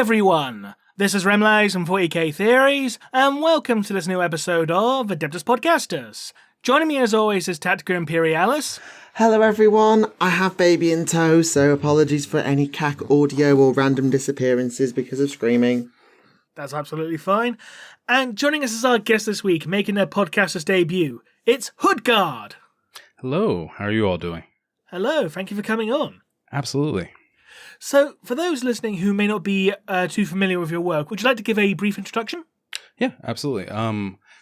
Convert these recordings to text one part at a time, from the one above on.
everyone! This is Remleiz and 40k Theories, and welcome to this new episode of Adeptus Podcastus. Joining me as always is Tactica Imperialis. Hello everyone, I have baby in tow, so apologies for any cack audio or random disappearances because of screaming. That's absolutely fine. And joining us as our guest this week, making their Podcastus debut, it's HoodGuard. Hello, how are you all doing? Hello, thank you for coming on. Absolutely. So, for those listening who may not be too familiar with your work, would you like to give a brief introduction? Yeah, absolutely.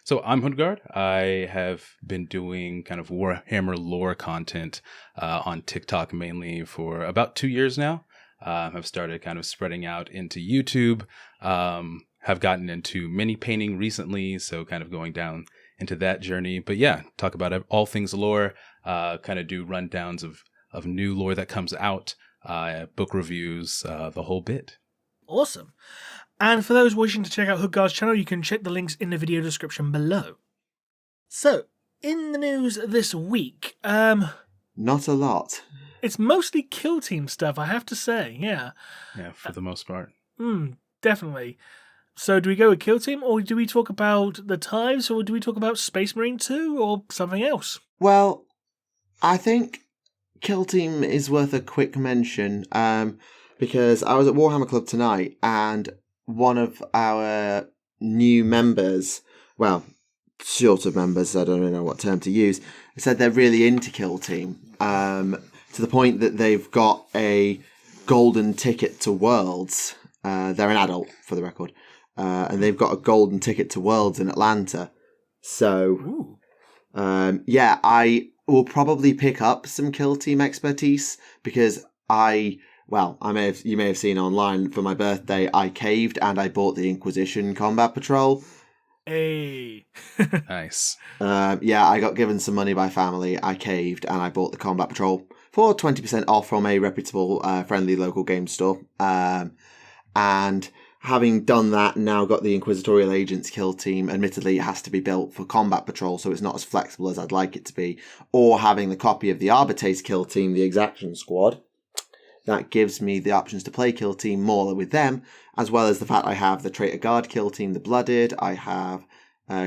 So I'm HoodGuard. I have been doing kind of Warhammer lore content on TikTok mainly for about 2 years now. I've started kind of spreading out into YouTube. Have gotten into mini painting recently, so kind of going down into that journey. But yeah, talk about all things lore, kind of do rundowns of new lore that comes out, book reviews, the whole bit. Awesome. And for those wishing to check out HoodGuard's channel, you can check the links in the video description below. So, in the news this week, Not a lot. It's mostly kill team stuff, I have to say, yeah. Yeah, for the most part. Definitely. So do we go with kill team, or do we talk about the Tides, or do we talk about Space Marine 2, or something else? Well, I think Kill Team is worth a quick mention, because I was at Warhammer Club tonight, and one of our new members, well, sort of members, I don't really know what term to use, said they're really into Kill Team, to the point that they've got a golden ticket to Worlds. They're an adult, for the record, and they've got a golden ticket to Worlds in Atlanta. So, yeah, I will probably pick up some Kill Team expertise, because you may have seen online, for my birthday, I caved and I bought the Inquisition Combat Patrol. Hey. Nice. Yeah, I got given some money by family, I caved, and I bought the Combat Patrol for 20% off from a reputable, friendly local game store. And having done that, now got the Inquisitorial Agents Kill Team. Admittedly, it has to be built for Combat Patrol, so it's not as flexible as I'd like it to be. Or having the copy of the Arbitrates Kill Team, the Exaction Squad. That gives me the options to play Kill Team more with them, as well as the fact I have the Traitor Guard Kill Team, the Blooded. I have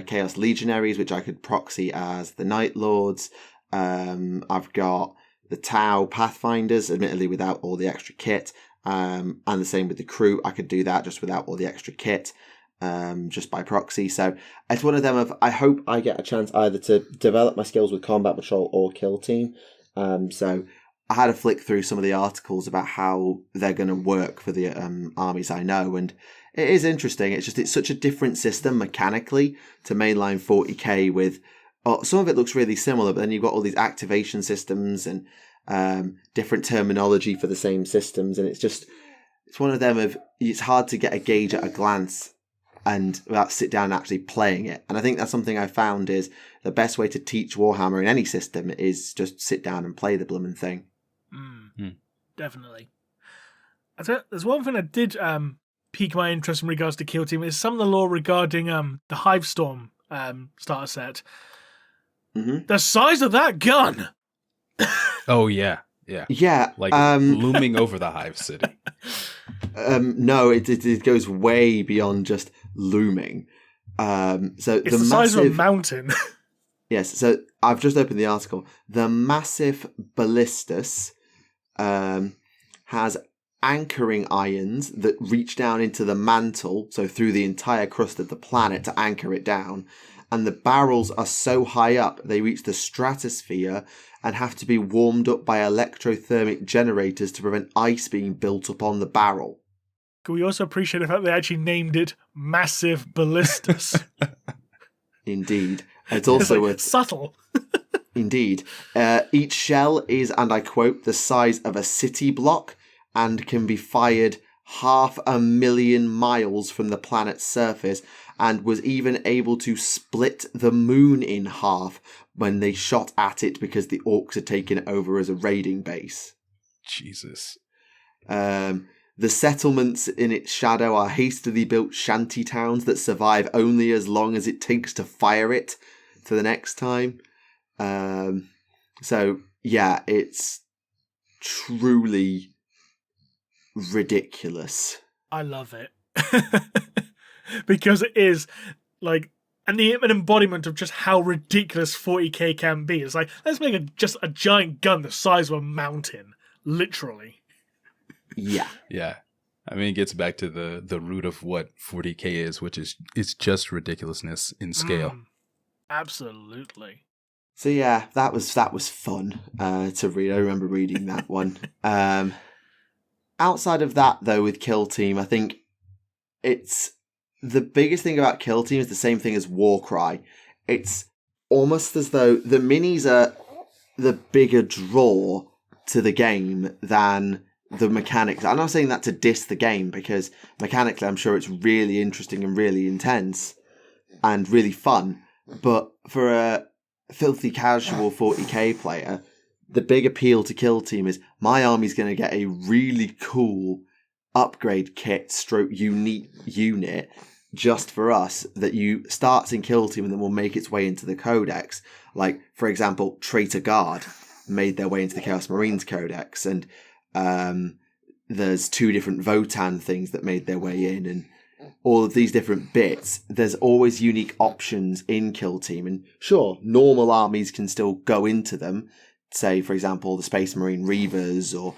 Chaos Legionaries, which I could proxy as the Night Lords. I've got the Tau Pathfinders, admittedly without all the extra kit. And the same with the crew. I could do that just without all the extra kit, just by proxy. So it's one of them of, I hope I get a chance either to develop my skills with Combat Patrol or Kill Team. So I had a flick through some of the articles about how they're going to work for the armies I know, and it is interesting. It's such a different system mechanically to mainline 40k with, some of it looks really similar, but then you've got all these activation systems and different terminology for the same systems, and it's one of them of, it's hard to get a gauge at a glance and without sit down and actually playing it. And I think that's something I found is the best way to teach Warhammer in any system is just sit down and play the bloomin' thing. Definitely. There's one thing that did pique my interest in regards to Kill Team is some of the lore regarding the Hivestorm starter set. Mm-hmm. The size of that gun! Oh, yeah. Yeah. Yeah. Like looming over the Hive City. No, it goes way beyond just looming. So it's the size of a mountain. Yes, so I've just opened the article. The massive Ballistus has anchoring irons that reach down into the mantle, so through the entire crust of the planet to anchor it down. And the barrels are so high up, they reach the stratosphere and have to be warmed up by electrothermic generators to prevent ice being built up on the barrel. Can we also appreciate the fact they actually named it Massive Ballistus? Indeed. It's also subtle. Indeed. Each shell is, and I quote, the size of a city block and can be fired 500,000 miles from the planet's surface, and was even able to split the moon in half when they shot at it because the orcs had taken it over as a raiding base. Jesus. The settlements in its shadow are hastily built shanty towns that survive only as long as it takes to fire it to the next time. So, yeah, it's truly ridiculous. I love it. Because it is like an embodiment of just how ridiculous 40k can be. It's like, let's make just a giant gun the size of a mountain. Literally. Yeah. Yeah. I mean, it gets back to the root of what 40k is, which is it's just ridiculousness in scale. Absolutely. So yeah, that was fun to read. I remember reading that one. Outside of that, though, with Kill Team, I think it's the biggest thing about Kill Team is the same thing as Warcry. It's almost as though the minis are the bigger draw to the game than the mechanics. I'm not saying that to diss the game, because mechanically I'm sure it's really interesting and really intense and really fun. But for a filthy casual 40k player, the big appeal to Kill Team is my army's going to get a really cool upgrade kit stroke unique unit just for us that starts in Kill Team and then will make its way into the codex. Like, for example, Traitor Guard made their way into the Chaos Marines codex, and there's 2 different Votan things that made their way in, and all of these different bits. There's always unique options in Kill Team, and sure, normal armies can still go into them. Say, for example, the Space Marine Reavers, or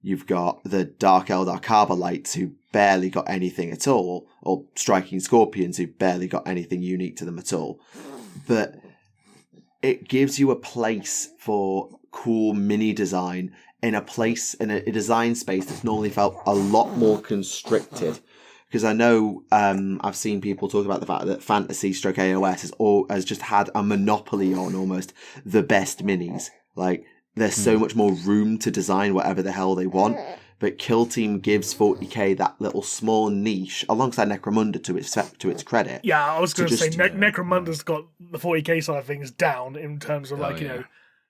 you've got the Dark Eldar Carbolites who barely got anything at all, or Striking Scorpions who barely got anything unique to them at all. But it gives you a place for cool mini design in a place, in a design space that's normally felt a lot more constricted. Because I know I've seen people talk about the fact that Fantasy/AOS has just had a monopoly on almost the best minis. Like, there's so much more room to design whatever the hell they want. But Kill Team gives 40k that little small niche, alongside Necromunda to its credit. Yeah, I was going to say Necromunda's got the 40k side of things down in terms of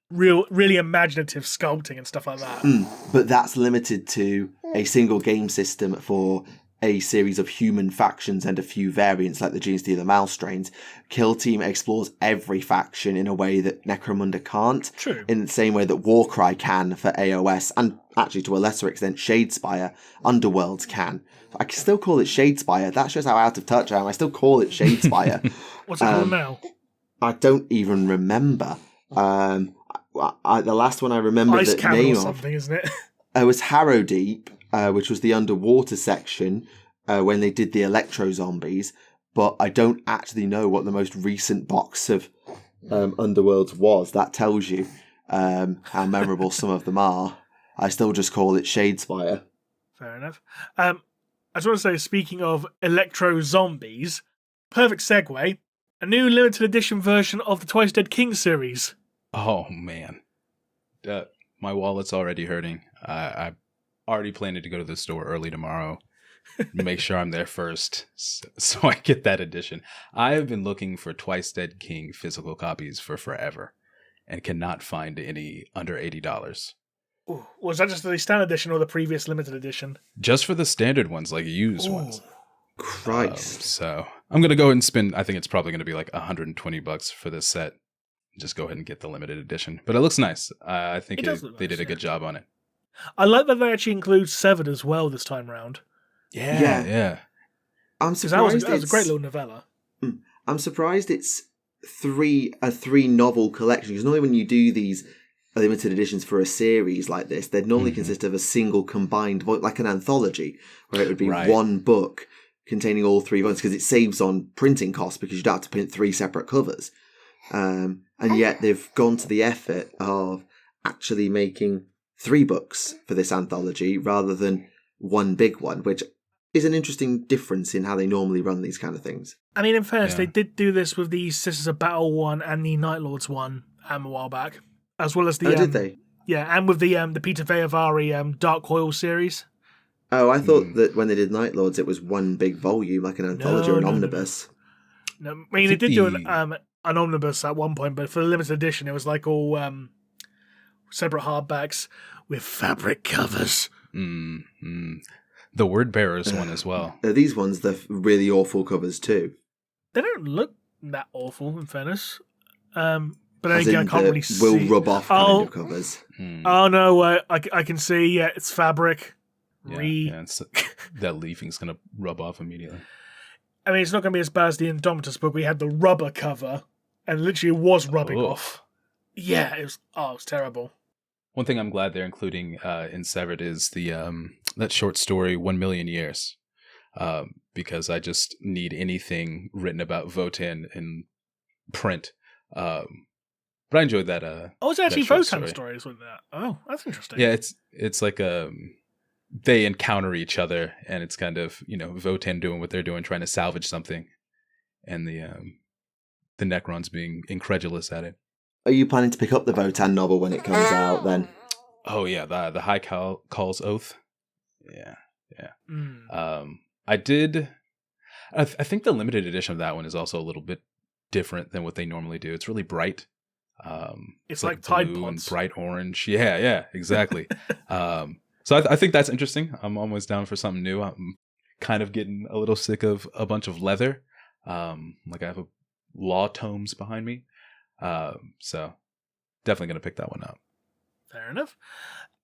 really imaginative sculpting and stuff like that. But that's limited to a single game system for a series of human factions and a few variants like the Genestealer Malstrains. Kill Team explores every faction in a way that Necromunda can't. True. In the same way that Warcry can for AOS, and actually to a lesser extent Shadespire, Underworlds can. I can still call it Shadespire. That shows how out of touch I am. I still call it Shadespire. What's it called now? I don't even remember. The last one I remember Ice the Camel name or something, isn't it? It was Harrowdeep, which was the underwater section when they did the Electro Zombies, but I don't actually know what the most recent box of Underworlds was. That tells you how memorable some of them are. I still just call it Shadespire. Fair enough. I just want to say, speaking of Electro Zombies, perfect segue, a new limited edition version of the Twice Dead King series. Oh, man. My wallet's already hurting. I'm already planning to go to the store early tomorrow. Make sure I'm there first so I get that edition. I have been looking for Twice Dead King physical copies for forever and cannot find any under $80. Ooh, was that just the standard edition or the previous limited edition? Just for the standard ones, like used ones. Christ. So I'm going to go ahead and spend, I think it's probably going to be like $120 for this set. Just go ahead and get the limited edition. But it looks nice. I think they did a good job on it. I like that they actually include Severed as well this time round. Yeah. I'm surprised. That was a great little novella. I'm surprised it's a three novel collection, because normally when you do these limited editions for a series like this, they'd normally consist of a single combined, like an anthology, where it would be one book containing all 3 volumes, because it saves on printing costs because you don't have to print 3 separate covers. And yet they've gone to the effort of actually making 3 books for this anthology rather than one big one, which is an interesting difference in how they normally run these kind of things. I mean, in fairness, they did do this with the Sisters of Battle one and the Night Lords one a while back, as well as the. Did they? Yeah, and with the Peter Feovari Dark Coil series. Oh, I thought that when they did Night Lords, it was one big volume, like an anthology or an omnibus. No, I mean, they did do an omnibus at one point, but for the limited edition, it was like all separate hardbacks with fabric covers. The Word Bearers one as well. These ones, they're really awful covers too. They don't look that awful, in fairness. But then I can't really see. Will rub off kind of covers. Oh no, I can see. Yeah, it's fabric. and so that leafing's going to rub off immediately. I mean, it's not going to be as bad as the Indomitus book. We had the rubber cover, and literally was rubbing off. Yeah, it was terrible. One thing I'm glad they're including in Severed is the that short story 1 Million Years, because I just need anything written about Votan in print. But I enjoyed that. It's actually Votan stories with that. Oh, that's interesting. Yeah, it's like they encounter each other, and it's kind of Votan doing what they're doing, trying to salvage something, and the Necrons being incredulous at it. Are you planning to pick up the Votan novel when it comes out then? Oh yeah, the High Call's Oath. Yeah. I did. I think the limited edition of that one is also a little bit different than what they normally do. It's really bright. It's like Tide blue Pods. And bright orange. Yeah, exactly. So I think that's interesting. I'm always down for something new. I'm kind of getting a little sick of a bunch of leather. Like I have law tomes behind me. So definitely going to pick that one up. Fair enough.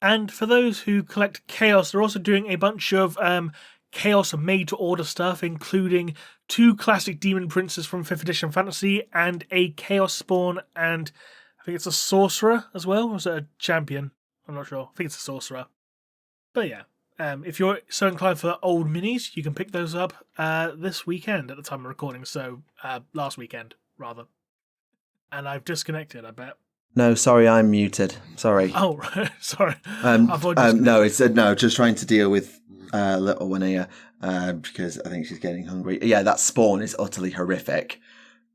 And for those who collect Chaos, they're also doing a bunch of Chaos made-to-order stuff, including 2 classic Demon Princes from 5th edition Fantasy and a Chaos Spawn, and I think it's a Sorcerer as well, or is it a Champion? I'm not sure. I think it's a Sorcerer. But yeah, if you're so inclined for old minis, you can pick those up this weekend at the time of recording, so last weekend, rather. And I've disconnected, I bet. No, sorry, I'm muted. Sorry. Oh, right. Sorry. No, just trying to deal with little one here because I think she's getting hungry. Yeah, that Spawn is utterly horrific,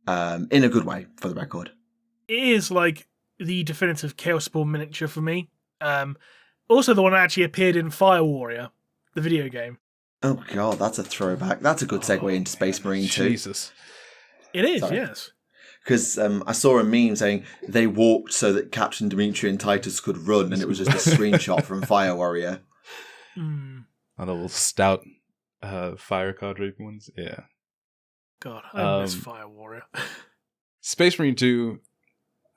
in a good way, for the record. It is like the definitive Chaos Spawn miniature for me. Also, the one that actually appeared in Fire Warrior, the video game. Oh god, that's a throwback. That's a good segue into Space Marine 2. Jesus. It is, Sorry. yes. Because I saw a meme saying they walked so that Captain Dimitri and Titus could run, and it was just a screenshot from Fire Warrior. Mm. Oh, the little stout fire cadre ones. Yeah. God, I miss Fire Warrior. Space Marine 2,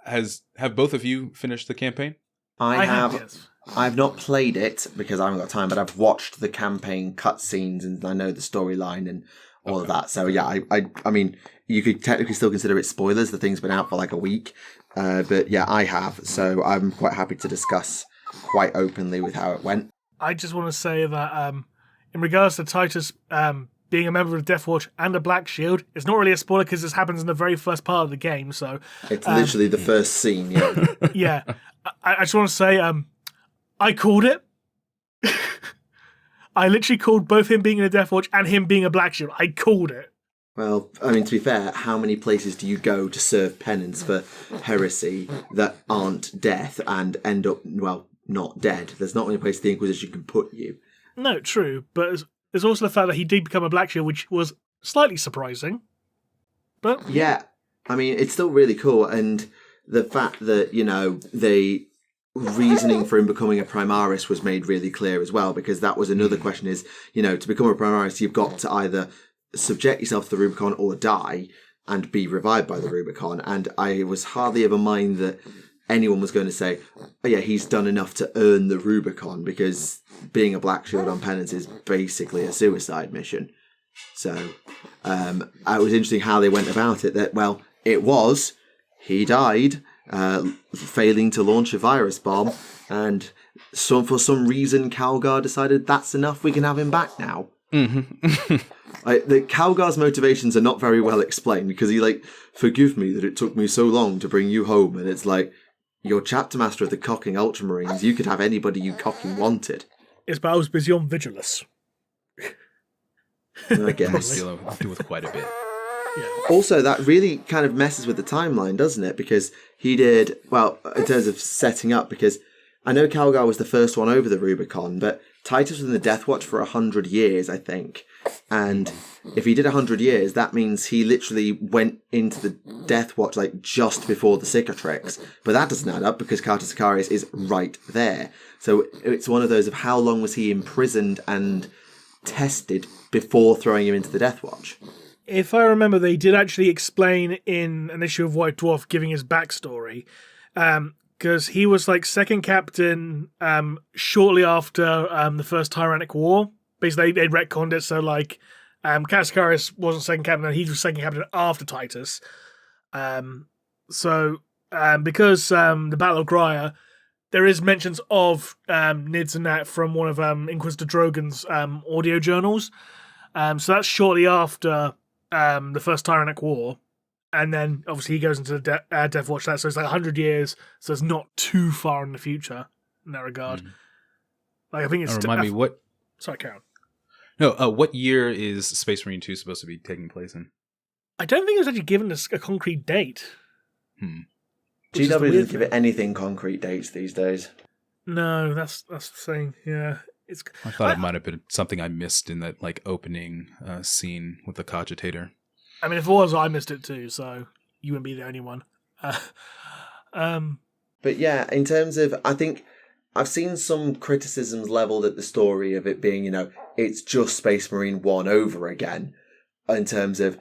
have both of you finished the campaign? I have. Yes. I've not played it because I haven't got time, but I've watched the campaign cutscenes and I know the storyline and all of that. So yeah, I mean, you could technically still consider it spoilers. The thing's been out for like a week, but yeah, I have. So I'm quite happy to discuss quite openly with how it went. I just want to say that in regards to Titus being a member of Death Watch and a Black Shield, it's not really a spoiler because this happens in the very first part of the game. So it's literally the first scene. Yeah. Yeah, I just want to say I called it. I literally called both him being in a Death Watch and him being a Black Shield. I called it. Well, I mean, to be fair, how many places do you go to serve penance for heresy that aren't death and end up, well, not dead? There's not many places the Inquisition can put you. No, true, but there's also the fact that he did become a Black Shield, which was slightly surprising. But yeah, I mean, it's still really cool, and the fact that, the reasoning for him becoming a Primaris was made really clear as well, because that was another question is, to become a Primaris, you've got to either subject yourself to the Rubicon or die and be revived by the Rubicon. And I was hardly of a mind that anyone was going to say, oh yeah, he's done enough to earn the Rubicon, because being a Black Shield on penance is basically a suicide mission. So it was interesting how they went about it, that, well, he died failing to launch a virus bomb, and for some reason Calgar decided that's enough, we can have him back now. Mm-hmm. The Calgar's motivations are not very well explained, because he forgive me that it took me so long to bring you home, and it's like, you're chapter master of the cocking ultramarines, you could have anybody you cocking wanted. It's but I was busy on Vigilus. I guess. Deal with quite a bit. Yeah. Also, that really kind of messes with the timeline, doesn't it? Because he did, well, in terms of setting up, because I know Calgar was the first one over the Rubicon, but Titus was in the Death Watch for 100 years, I think. And if he did 100 years, that means he literally went into the Death Watch just before the Cicatrix. But that doesn't add up, because Carter Sicarius is right there. So it's one of those of how long was he imprisoned and tested before throwing him into the Death Watch. If I remember, they did actually explain in an issue of White Dwarf, giving his backstory. because he was like second captain shortly after the first Tyrannic War. Basically, they'd retconned it, so like Cascaris wasn't second captain, he was second captain after Titus. Because the Battle of Graia, there is mentions of Nids and that from one of Inquisitor Drogon's audio journals. So that's shortly after the first Tyrannic War. And then, obviously, he goes into the Death Watch. So it's like 100 years, so it's not too far in the future in that regard. Like, I think it's... Remind me, what... Sorry, Karen. No, what year is Space Marine 2 supposed to be taking place in? I don't think it was actually given a concrete date. GW doesn't give it anything concrete dates these days. No, that's the thing. Yeah, I thought it might have been something I missed in that like opening scene with the cogitator. I mean, if it was, I missed it too. So you wouldn't be the only one. But yeah, in terms of, I think I've seen some criticisms leveled at the story of it being, it's just Space Marine 1 over again. In terms of,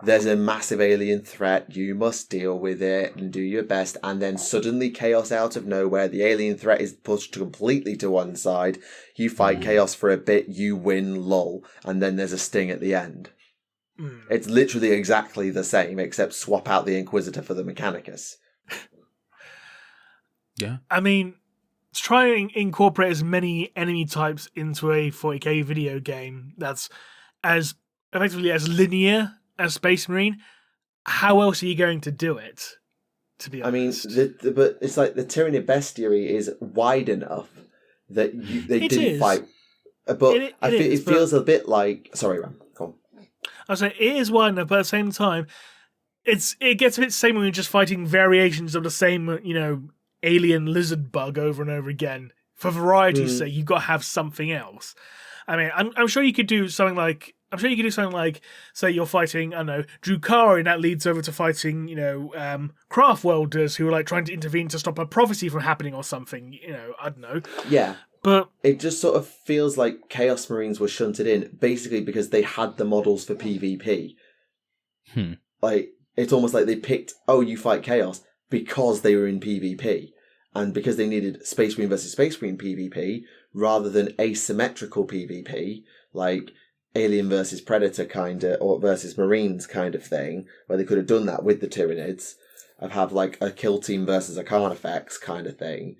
there's a massive alien threat, you must deal with it and do your best, and then suddenly chaos out of nowhere, the alien threat is pushed completely to one side, you fight chaos for a bit, you win, lol, and then there's a sting at the end. It's literally exactly the same, except swap out the Inquisitor for the Mechanicus. Yeah. I mean, to try and incorporate as many enemy types into a 40k video game that's as effectively as linear as Space Marine, how else are you going to do it? To be honest, I mean, but it's like the Tyranid Bestiary is wide enough that they didn't fight. But it feels a bit like. Sorry, Ram. Go on. I was saying it is wide enough, but at the same time, it gets a bit same when you're just fighting variations of the same, alien lizard bug over and over again. For variety's sake, you've got to have something else. I mean, I'm sure you could do something like. Say you're fighting, I don't know, Drukari, and that leads over to fighting, craft welders who are like trying to intervene to stop a prophecy from happening or something. I don't know. Yeah. But it just sort of feels like Chaos Marines were shunted in, basically because they had the models for PvP. Like, it's almost like they picked, you fight Chaos, because they were in PvP. And because they needed Space Marine versus Space Marine PvP, rather than asymmetrical PvP, like Alien versus Predator or versus Marines kind of thing, where they could have done that with the Tyranids, of have like a kill team versus a Carnifex kind of thing.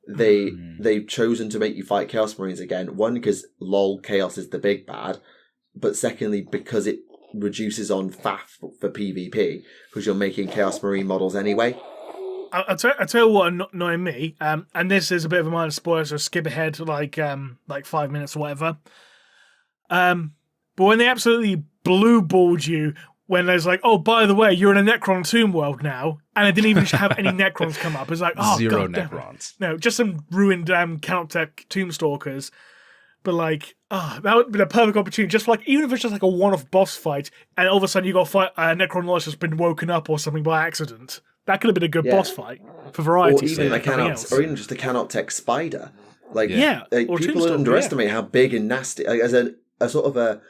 They've chosen to make you fight Chaos Marines again. One, because LOL Chaos is the big bad, but secondly, because it reduces on faff for PvP, because you're making Chaos Marine models anyway. I'll tell you what annoyed me, and this is a bit of a minor spoiler, so skip ahead like 5 minutes or whatever. But when they absolutely blue-balled you, when there's like, oh, by the way, you're in a Necron tomb world now, and it didn't even have any Necrons come up. It's like, oh, zero God, Necrons. No, just some ruined Countech tomb stalkers. But like, that would have been a perfect opportunity, just for like, even if it's just like a one-off boss fight, and all of a sudden you got to fight Necron Lodge that's been woken up or something by accident. That could have been a good boss fight for variety. Or even or even just a Canoptech spider. Like, or people underestimate how big and nasty, like, as a sort of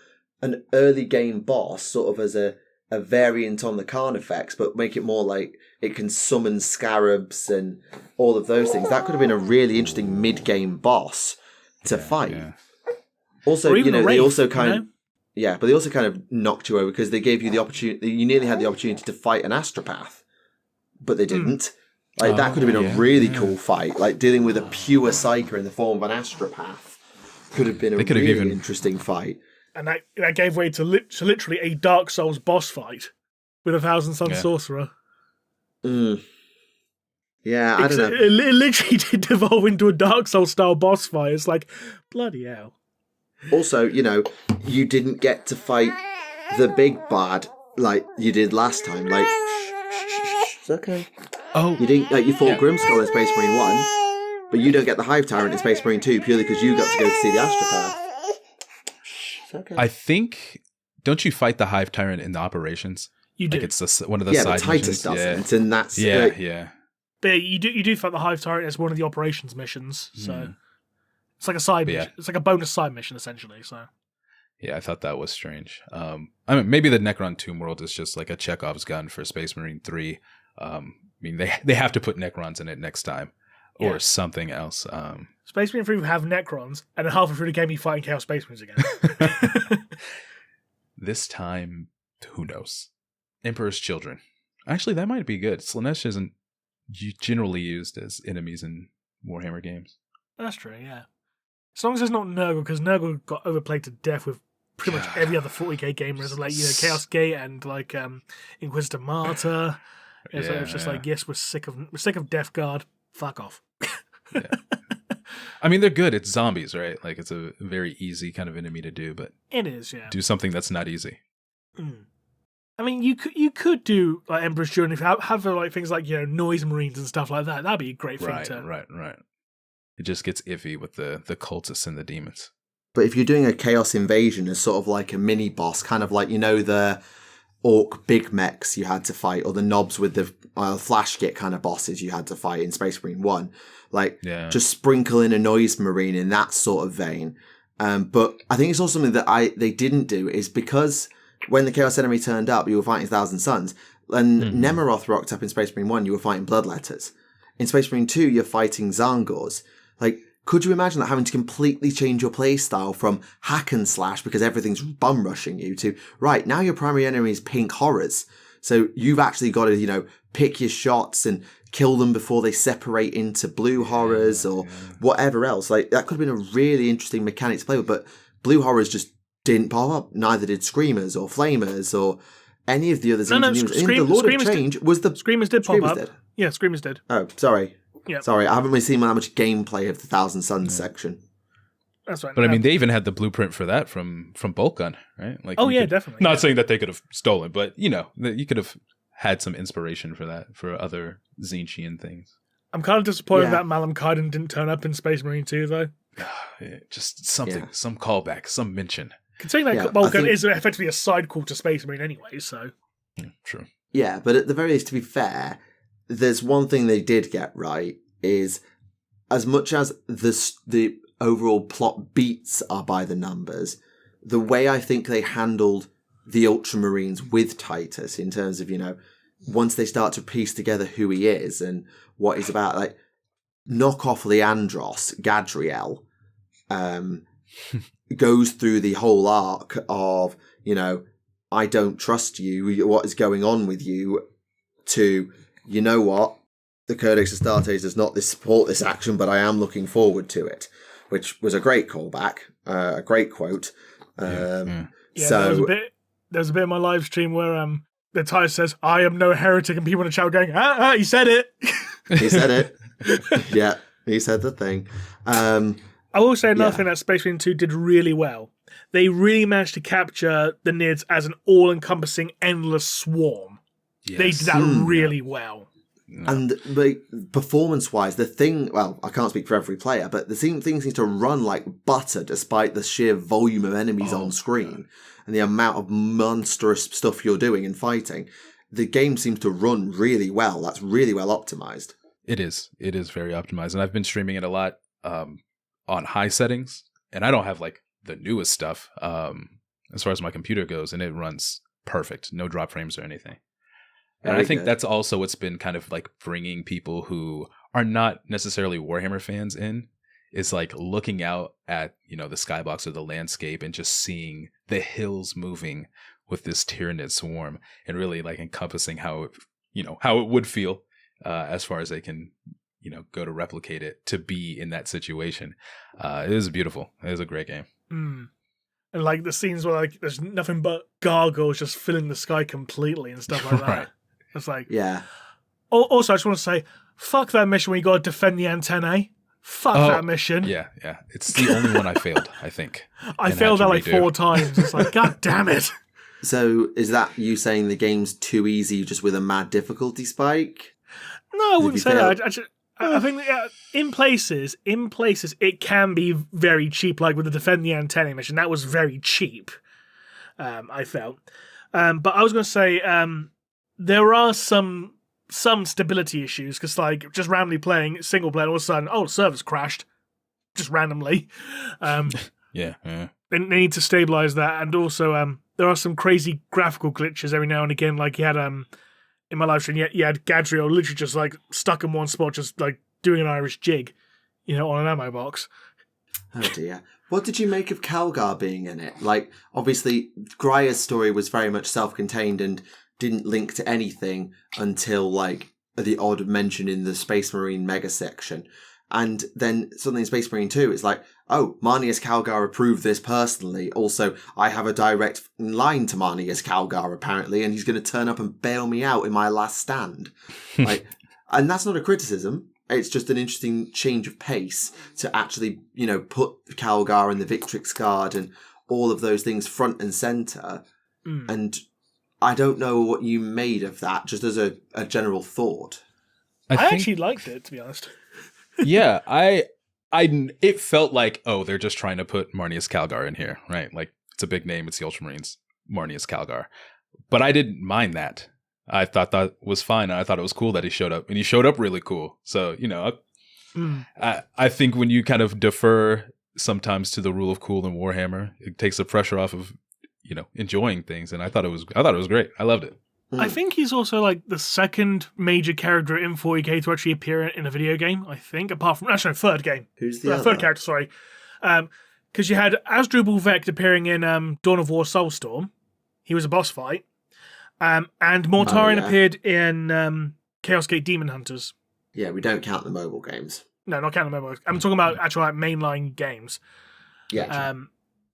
an early game boss, sort of as a variant on the Carnifex, but make it more like it can summon scarabs and all of those things. That could have been a really interesting mid-game boss to fight. Yeah. Also, they also kind of, but they also kind of knocked you over because they gave you the opportunity. You nearly had the opportunity to fight an astropath, but they didn't. Like, that could have been a really cool fight. Like, dealing with a pure psyker in the form of an astropath could have been a really interesting fight. And that gave way to literally a Dark Souls boss fight with a Thousand Sun Sorcerer. Yeah, I don't know. It literally did devolve into a Dark Souls style boss fight. It's like, bloody hell. Also, you didn't get to fight the big bad like you did last time. Like, it's okay. Oh, you didn't. Like, you fought Grimskull in Space Marine 1, but you don't get the Hive Tyrant in Space Marine 2 purely because you got to go to see the Astropath. Okay. I think, don't you fight the Hive Tyrant in the operations? You do. Like, it's one of the side but Titus missions. doesn't, and that's But you do fight the Hive Tyrant as one of the operations missions, so it's like a side mission. It's like a bonus side mission essentially. So yeah, I thought that was strange. I mean, maybe the Necron Tomb World is just like a Chekhov's gun for Space Marine 3, mean, they have to put Necrons in it next time or something else. Space Marine 3 have Necrons, and then halfway through the game, you fighting Chaos Space Marines again. This time, who knows? Emperor's Children. Actually, that might be good. Slaanesh isn't generally used as enemies in Warhammer games. That's true, yeah. As long as it's not Nurgle, because Nurgle got overplayed to death with pretty much every other 40k gamer, as like, Chaos Gate and like Inquisitor Martyr. So it's just like, yes, we're sick of Death Guard. Fuck off. Yeah. I mean, they're good. It's zombies, right? Like, it's a very easy kind of enemy to do, but it is, yeah. Do something that's not easy. Mm. I mean, you could do like Emperor's Children if you have like things like Noise Marines and stuff like that. That'd be a great thing to. Right. It just gets iffy with the cultists and the demons. But if you're doing a Chaos Invasion as sort of like a mini boss, kind of like the orc big mechs you had to fight, or the knobs with the flash kit kind of bosses you had to fight in Space Marine 1. Just sprinkle in a Noise Marine in that sort of vein. But I think it's also something that they didn't do, is because when the Chaos enemy turned up, you were fighting Thousand Suns. And Nemeroth rocked up in Space Marine 1, you were fighting Bloodletters. In Space Marine 2, you're fighting Zangors. Could you imagine that having to completely change your playstyle from hack and slash because everything's bum rushing you to, right, now your primary enemy is pink horrors. So you've actually got to, pick your shots and kill them before they separate into blue horrors or whatever else. That could have been a really interesting mechanic to play with, but blue horrors just didn't pop up. Neither did Screamers or Flamers or any of the others. No, the Lord of Change was the... Screamers did pop up. Did. Yeah, Screamers did. Oh, sorry. Yep. Sorry, I haven't really seen that much gameplay of the Thousand Suns section. That's right. But I mean, they even had the blueprint for that from Bolt Gun, right? Definitely. Not saying that they could have stolen, but you could have had some inspiration for that for other Tzeentchian things. I'm kind of disappointed that Malum Kaidan didn't turn up in Space Marine 2, though. Just something, some callback, some mention. Considering that Bolt Gun is effectively a side call to Space Marine anyway, so. True. Yeah, but at the very least, to be fair, there's one thing they did get right, is as much as the overall plot beats are by the numbers, the way I think they handled the Ultramarines with Titus in terms of, once they start to piece together who he is and what he's about, knock off Leandros, Gadriel, goes through the whole arc of, I don't trust you, what is going on with you, to, you know what, the Codex Astartes does not support this action, but I am looking forward to it, which was a great callback, a great quote. So there was a bit in my live stream where the Titus says, "I am no heretic," and people in the chat going, he said it. He said it. Yeah, he said the thing. I will say another thing that Space Marine 2 did really well. They really managed to capture the Nids as an all-encompassing, endless swarm. Yes. They did that really well. And performance-wise, the thing... Well, I can't speak for every player, but the thing seems to run like butter despite the sheer volume of enemies on screen and the amount of monstrous stuff you're doing and fighting. The game seems to run really well. That's really well optimized. It is. It is very optimized. And I've been streaming it a lot on high settings. And I don't have the newest stuff as far as my computer goes. And it runs perfect. No drop frames or anything. And I think that's also what's been kind of bringing people who are not necessarily Warhammer fans in, is looking out at, the skybox or the landscape and just seeing the hills moving with this Tyranid swarm and really encompassing how it would feel as far as they can, go to replicate it to be in that situation. It is beautiful. It is a great game. Mm. And the scenes where there's nothing but gargoyles just filling the sky completely and stuff like that. Right. It's yeah. Also, I just want to say, fuck that mission where you got to defend the antennae. Fuck that mission. Yeah. It's the only one I failed, I think. I failed that 4 times. It's God damn it. So is that you saying the game's too easy just with a mad difficulty spike? No, I wouldn't say that. I think in places it can be very cheap, like with the defend the antennae mission. That was very cheap, I felt. But I was going to say... there are some stability issues because, just randomly playing single player, all of a sudden, the server's crashed, just randomly. Yeah. They need to stabilize that, and also there are some crazy graphical glitches every now and again. You had in my live stream, you had Gadriel literally just like stuck in one spot, just like doing an Irish jig, on an ammo box. Oh dear. What did you make of Calgar being in it? Like, obviously, Grya's story was very much self-contained and didn't link to anything until, like, the odd mention in the Space Marine mega section. And then suddenly in Space Marine 2, it's like, oh, Marneus Calgar approved this personally. Also, I have a direct line to Marneus Calgar, apparently, and he's going to turn up and bail me out in my last stand. Like, and that's not a criticism. It's just an interesting change of pace to actually, put Calgar and the Victrix Guard and all of those things front and centre. Mm. And I don't know what you made of that, just as a general thought. I actually liked it, to be honest. Yeah, it felt like, oh, they're just trying to put Marneus Calgar in here, right? Like, it's a big name, it's the Ultramarines, Marneus Calgar. But I didn't mind that. I thought that was fine. I thought it was cool that he showed up, and he showed up really cool. So, I think when you kind of defer sometimes to the rule of cool in Warhammer, it takes the pressure off of, enjoying things. And I thought it was great. I loved it. I think he's also like the second major character in 40k to actually appear in a video game, I think, apart from, actually, third game. Who's the other? Third character, sorry. Because you had Asdrubal Vect appearing in Dawn of War Soulstorm. He was a boss fight. And Mortarion appeared in Chaos Gate Demon Hunters. Yeah, we don't count the mobile games. No, not counting the mobile. I'm talking about actual mainline games. Yeah.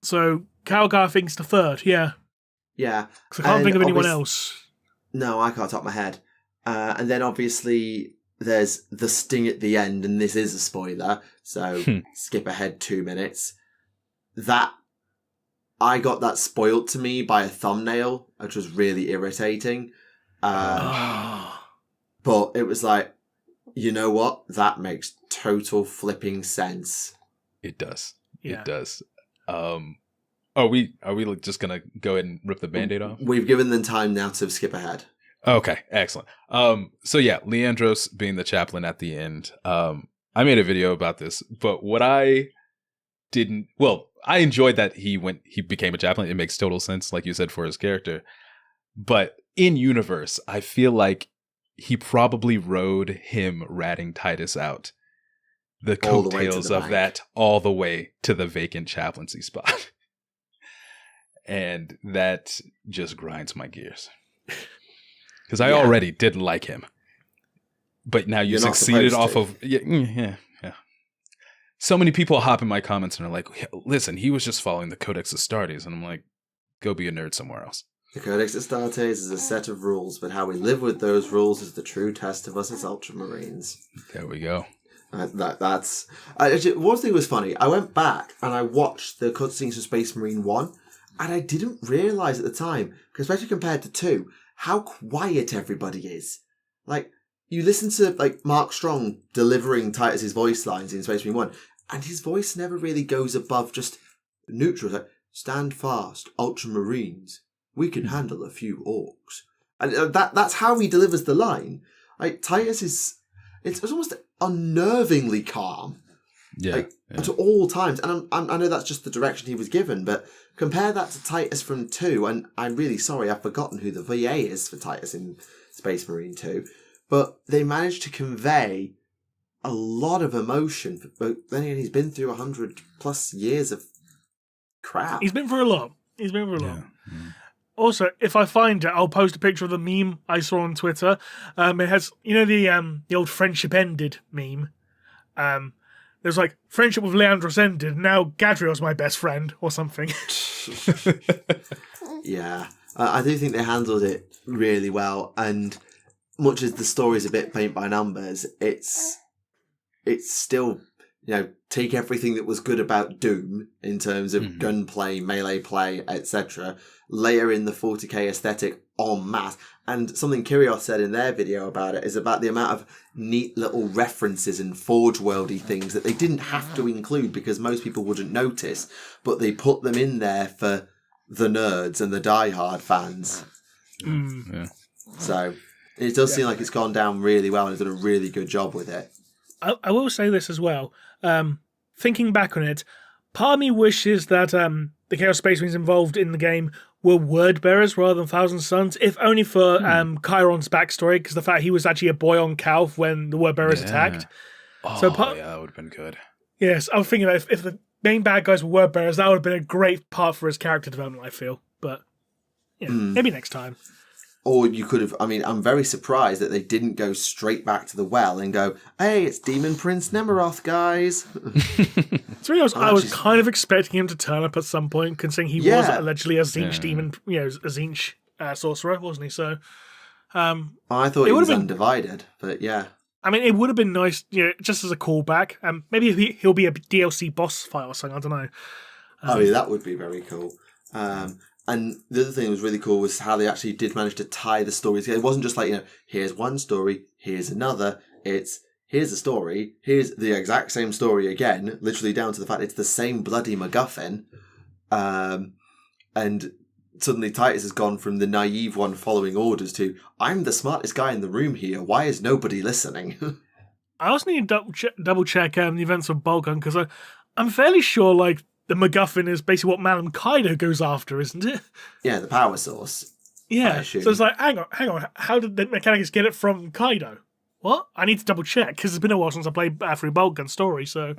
So Calgar, I think, is the third, yeah. Yeah. Because I can't think of anyone else. No, I can't top my head. And then obviously there's the sting at the end, and this is a spoiler, so skip ahead 2 minutes. I got that spoiled to me by a thumbnail, which was really irritating. But it was like, you know what? That makes total flipping sense. It does. Yeah. It does. Are we just gonna go ahead and rip the Band-Aid off? We've given them time now to skip ahead. Okay, excellent. So yeah, Leandros being the chaplain at the end. I made a video about this, but what I enjoyed that he became a chaplain. It makes total sense, like you said, for his character. But in universe, I feel like he probably rode him ratting Titus out. The coattails of that all the way to the vacant chaplaincy spot. And that just grinds my gears. Because I already didn't like him. But now you succeeded off of... Yeah. So many people hop in my comments and are like, listen, he was just following the Codex Astartes. And I'm like, go be a nerd somewhere else. The Codex Astartes is a set of rules, but how we live with those rules is the true test of us as ultramarines. There we go. That's... one thing was funny. I went back and I watched the cutscenes of Space Marine 1, and I didn't realise at the time, especially compared to 2, how quiet everybody is. Like, you listen to like Mark Strong delivering Titus's voice lines in Space Marine 1, and his voice never really goes above just neutral. It's like, stand fast, ultramarines. We can handle a few orcs. And that's how he delivers the line. Like, Titus is... It's almost unnervingly calm. Yeah. At all times. And I know that's just the direction he was given, but compare that to Titus from 2, and I'm really sorry, I've forgotten who the VA is for Titus in Space Marine 2, but they managed to convey a lot of emotion. But then again, he's been through 100 plus years of crap. He's been through a lot. Yeah. Also, if I find it, I'll post a picture of the meme I saw on Twitter. It has, the old friendship ended meme. There's like, friendship with Leandros ended, now Gadriel's my best friend, or something. Yeah. I do think they handled it really well, and much as the story's a bit paint by numbers, it's still, take everything that was good about Doom in terms of gunplay, melee play, etc., layer in the 40k aesthetic en masse. And something Kyrios said in their video about it is about the amount of neat little references and Forge Worldy things that they didn't have to include because most people wouldn't notice, but they put them in there for the nerds and the diehard fans. Yeah. So it does seem like it's gone down really well and it's done a really good job with it. I will say this as well. Thinking back on it, Part of me wishes that the Chaos Space Marines involved in the game were word bearers rather than Thousand Sons, if only for Chiron's backstory, because the fact he was actually a boy on Calv when the word bearers attacked. Oh, So yeah, that would have been good. Yes, I was thinking that if the main bad guys were word bearers, that would have been a great part for his character development, I feel. But, maybe next time. Or you could have, I'm very surprised that they didn't go straight back to the well and go, hey, it's Demon Prince Nemeroth, guys. To be honest, I was kind of expecting him to turn up at some point, considering he was allegedly a Tzeentch demon, a Tzeentch sorcerer, wasn't he? So, I thought he was undivided, but yeah. It would have been nice, just as a callback. Maybe he'll be a DLC boss fight or something, I don't know. That would be very cool. And the other thing that was really cool was how they actually did manage to tie the stories together. It wasn't just like, here's one story, here's another. It's, here's a story, here's the exact same story again, literally down to the fact it's the same bloody MacGuffin. And suddenly Titus has gone from the naive one following orders to, I'm the smartest guy in the room here, why is nobody listening? I also need to double check the events of Bolgun, because I'm fairly sure, the MacGuffin is basically what Madame Kaido goes after, isn't it? Yeah, the power source. Yeah, so it's like, hang on, how did the mechanics get it from Kaido? What? I need to double check, because it's been a while since I played through Bolgun's story, so...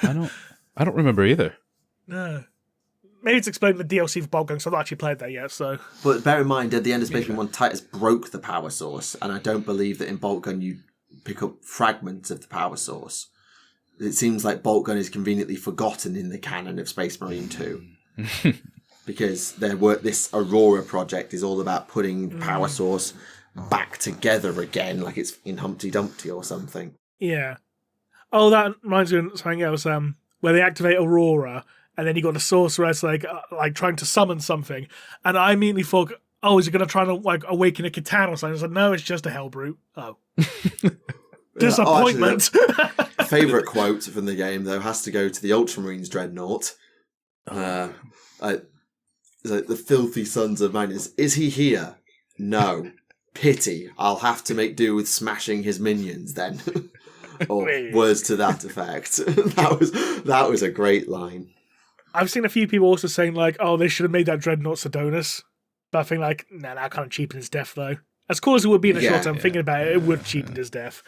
I don't remember either. No. Maybe it's explained in the DLC for Bolgun, so I've not actually played that yet, so... But bear in mind, at the end of Space Marine 1, Titus broke the power source, and I don't believe that in Bolgun you pick up fragments of the power source. It seems like Bolt Gun is conveniently forgotten in the canon of Space Marine 2. Because this Aurora project is all about putting power source back together again, like it's in Humpty Dumpty or something. Yeah. Oh, that reminds me of something else, where they activate Aurora, and then you got the sorceress like trying to summon something, and I immediately thought, oh, is it going to try to awaken a Catan or something? I was like, no, it's just a Hellbrute. Oh. Disappointment. Favourite quote from the game, though, has to go to the Ultramarines Dreadnought. The filthy sons of mine. Is he here? No. Pity. I'll have to make do with smashing his minions then. Or words to that effect. That was a great line. I've seen a few people also saying, they should have made that Dreadnought Sidonis. But I think, that kind of cheapened his death, though. As cool as it would be in the short term, thinking about it, it would cheapen his death.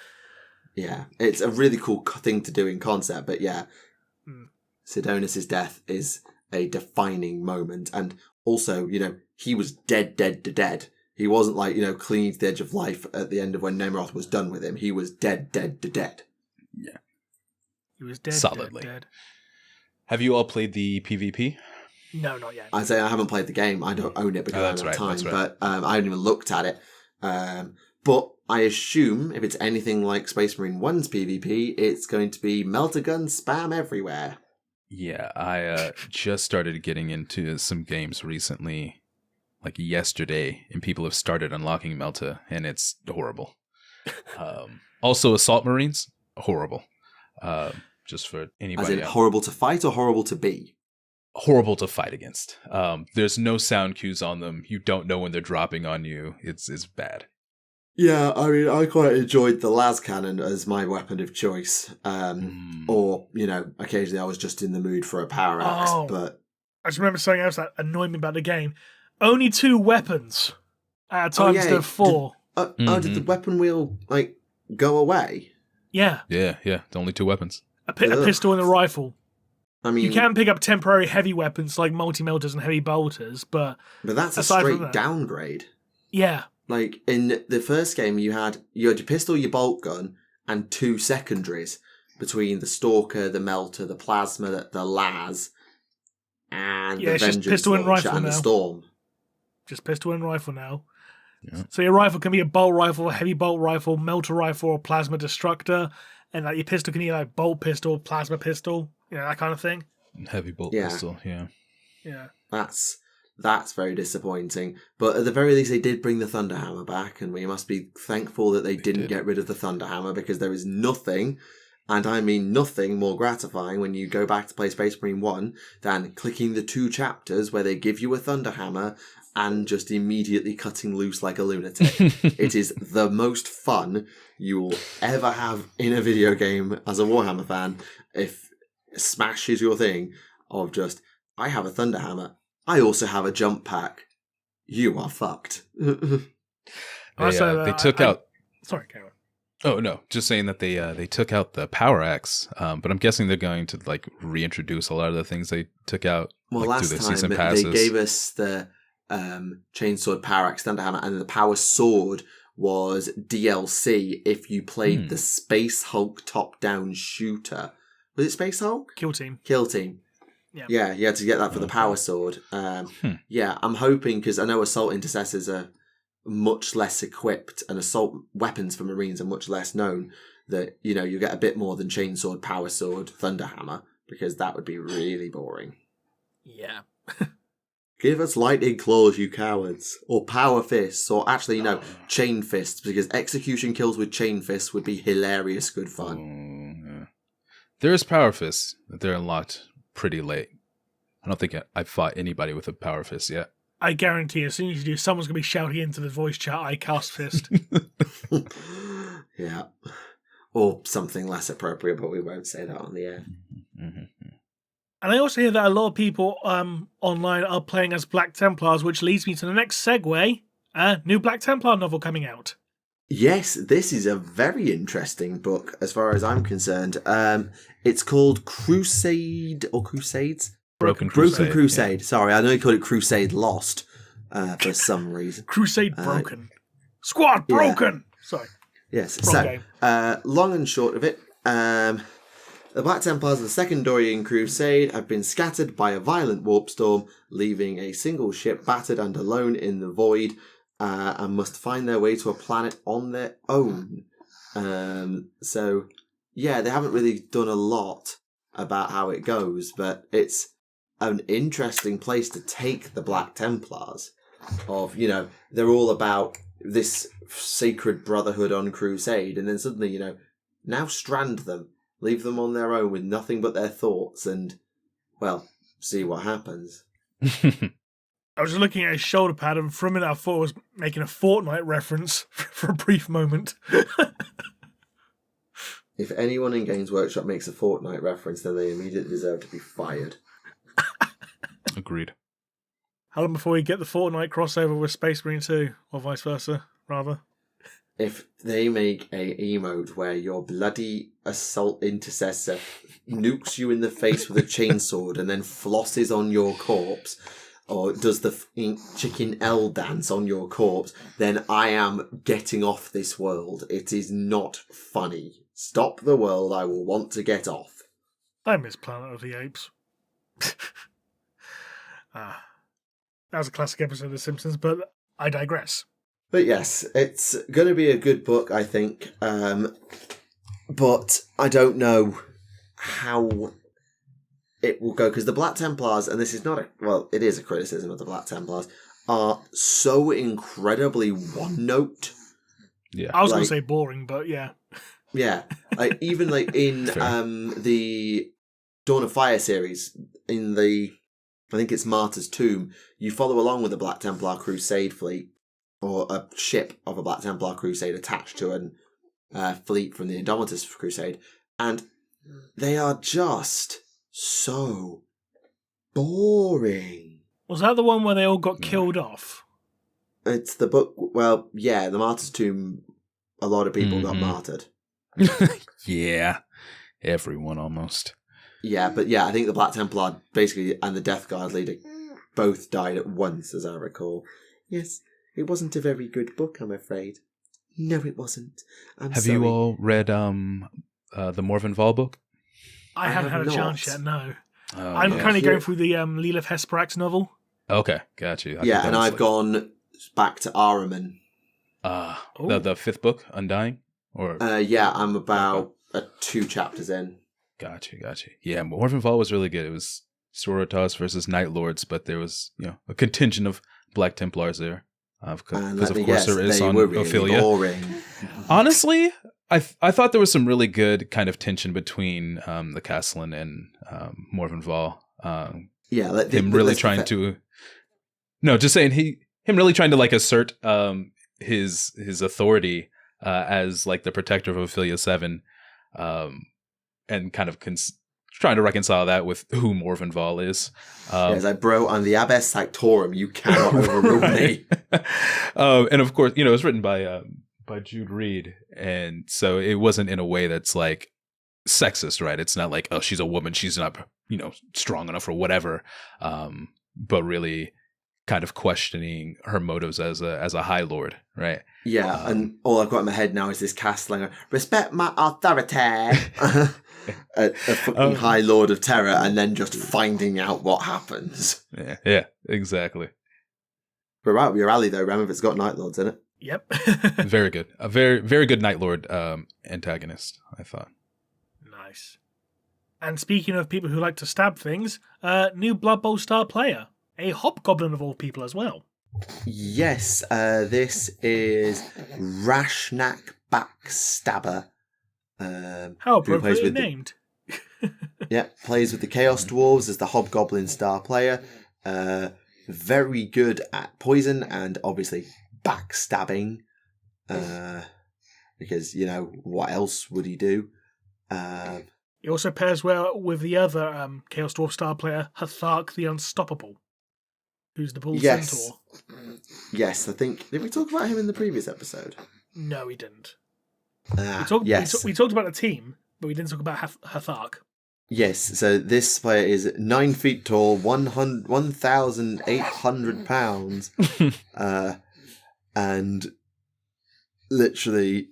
Yeah, it's a really cool thing to do in concept, but Sidonis' death is a defining moment. And also, he was dead. He wasn't clinging to the edge of life at the end of when Nemeroth was done with him. He was dead. Yeah. He was dead, solidly. dead. Have you all played the PvP? No, not yet. I say I haven't played the game. I don't own it because I don't have time, but I haven't even looked at it. But I assume if it's anything like Space Marine 1's PvP, it's going to be melter gun spam everywhere. Yeah, I just started getting into some games recently, like yesterday, and people have started unlocking Melta, and it's horrible. Also, Assault Marines, horrible. Just for anybody. As in horrible to fight or horrible to be? Horrible to fight against. There's no sound cues on them. You don't know when they're dropping on you. It's bad. Yeah, I quite enjoyed the las cannon as my weapon of choice. Or, occasionally I was just in the mood for a power axe. But I just remember something else that annoyed me about the game. Only 2 weapons at a time instead of 4. Did the weapon wheel, go away? Yeah. Yeah. The only 2 weapons. A pistol and a rifle. You can pick up temporary heavy weapons like multi-melters and heavy bolters, but that's a straight downgrade. Yeah. In the first game, you had your pistol, your bolt gun, and 2 secondaries between the Stalker, the Melter, the Plasma, the Las, and the Vengeance pistol and Launcher rifle and now. the Storm. Just pistol and rifle now. Yeah. So your rifle can be a bolt rifle, a heavy bolt rifle, melter rifle, or plasma destructor, and your pistol can be bolt pistol, plasma pistol, that kind of thing. Heavy bolt pistol, yeah. Yeah. That's very disappointing. But at the very least, they did bring the Thunderhammer back, and we must be thankful that they didn't get rid of the Thunderhammer, because there is nothing, and I mean nothing, more gratifying when you go back to play Space Marine 1 than clicking the 2 chapters where they give you a Thunderhammer and just immediately cutting loose like a lunatic. It is the most fun you will ever have in a video game as a Warhammer fan. If smash is your thing, of just, I have a Thunderhammer, I also have a jump pack, you are fucked. They took out... Sorry, Karen. Oh, no. Just saying that they took out the power axe, but I'm guessing they're going to like reintroduce a lot of the things they took out. Well, like, last time they gave us the Chainsword Power Axe Thunderhammer, and the Power Sword was DLC if you played the Space Hulk top-down shooter. Was it Space Hulk? Kill Team. Yeah, you had to get that for the Power Sword. Yeah, I'm hoping, because I know Assault Intercessors are much less equipped, and assault weapons for Marines are much less known, that, you know, you get a bit more than Chainsword, Power Sword, Thunderhammer, because that would be really boring. Yeah. Give us lightning claws, you cowards. Or power fists, or actually, no, chain fists, because execution kills with chain fists would be hilarious good fun. Yeah. There's power fists, but they're unlocked pretty late. I don't think I've fought anybody with a power fist yet. I guarantee as soon as you do, someone's going to be shouting into the voice chat, I cast fist. Yeah. Or something less appropriate, but we won't say that on the air. And I also hear that a lot of people online are playing as Black Templars, which leads me to the next segue. New Black Templar novel coming out. Yes, this is a very interesting book as far as I'm concerned. It's called Crusade or Crusades? Broken Crusade. Yeah. Sorry, I know you called it Crusade Lost for some reason. Crusade Broken. Squad Broken! Yeah. Sorry. Yes, so long and short of it, the Black Templars of the Second Dorian Crusade have been scattered by a violent warp storm, leaving a single ship battered and alone in the void, and must find their way to a planet on their own. So, yeah, they haven't really done a lot about how it goes, but it's an interesting place to take the Black Templars. Of, you know, they're all about this sacred brotherhood on crusade, and then suddenly, you know, now strand them, leave them on their own with nothing but their thoughts, and, well, see what happens. I was just looking at his shoulder pad, and for a minute I thought I was making a Fortnite reference for a brief moment. If anyone in Games Workshop makes a Fortnite reference, then they immediately deserve to be fired. Agreed. How long before we get the Fortnite crossover with Space Marine 2, or vice versa, rather? If they make a emote where your bloody assault intercessor nukes you in the face with a chainsword and then flosses on your corpse, or does the chicken L dance on your corpse, then I am getting off this world. It is not funny. Stop the world, I will want to get off. I miss Planet of the Apes. That was a classic episode of The Simpsons, but I digress. But yes, it's going to be a good book, I think. But I don't know how it will go, because the Black Templars, and this is not it is a criticism of the Black Templars, are so incredibly one-note. Yeah, I was going to say boring, but yeah. Yeah, even in the Dawn of Fire series, in I think it's Martyr's Tomb, you follow along with the Black Templar Crusade fleet, or a ship of a Black Templar Crusade attached to a fleet from the Indomitus Crusade, and they are just so boring. Was that the one where they all got killed off? It's the book, well, yeah, the Martyr's Tomb, a lot of people got martyred. Yeah, everyone almost. Yeah, but yeah, I think the Black Templar basically and the Death Guard leader both died at once, as I recall. Yes, it wasn't a very good book, I'm afraid. No, it wasn't. Have you all read the Morvenval book? I haven't had a chance yet, no. I'm currently going through the Lilith Hesperax novel. Okay, got you. Yeah, and I've gone back to Ahriman. The fifth book, Undying? Or yeah, I'm about 2 chapters in. Gotcha. Yeah, Morvenval was really good. It was Sororitas versus Night Lords, but there was, a contingent of Black Templars there. Because of course there is on really Ophelia. Boring. Honestly, I thought there was some really good kind of tension between the Castellan and Morvenval. Him really trying to assert his authority as like the protector of Ophelia 7, and kind of trying to reconcile that with who Morvenval is. It's like, bro, I'm the Abbess Sanctorum. You cannot overrule me. And of course, you know, it's written by Jude Reed, and so it wasn't in a way that's like sexist, right? It's not like, oh, she's a woman, she's not, you know, strong enough or whatever. But really kind of questioning her motives as a High Lord, right? Yeah, and all I've got in my head now is this castling, respect my authority, a fucking High Lord of Terror, and then just finding out what happens. Yeah, exactly. But right up your alley, though. Remember, it's got Night Lords in it. Yep. Very good. A very, very good Night Lord antagonist, I thought. Nice. And speaking of people who like to stab things, new Blood Bowl star player. A hobgoblin of all people as well. Yes, this is Rashnak Backstabber. How appropriately named. Yeah, plays with the Chaos Dwarves as the Hobgoblin star player. Very good at poison and obviously backstabbing. Because, you know, what else would he do? He also pairs well with the other Chaos Dwarf star player, Hathark the Unstoppable, who's the Bull Centaur. Yes, I think... Did we talk about him in the previous episode? No, we didn't. Yes. We talked about the team, but we didn't talk about Hathark. Yes, so this player is 9 feet tall, 1,800 pounds, and literally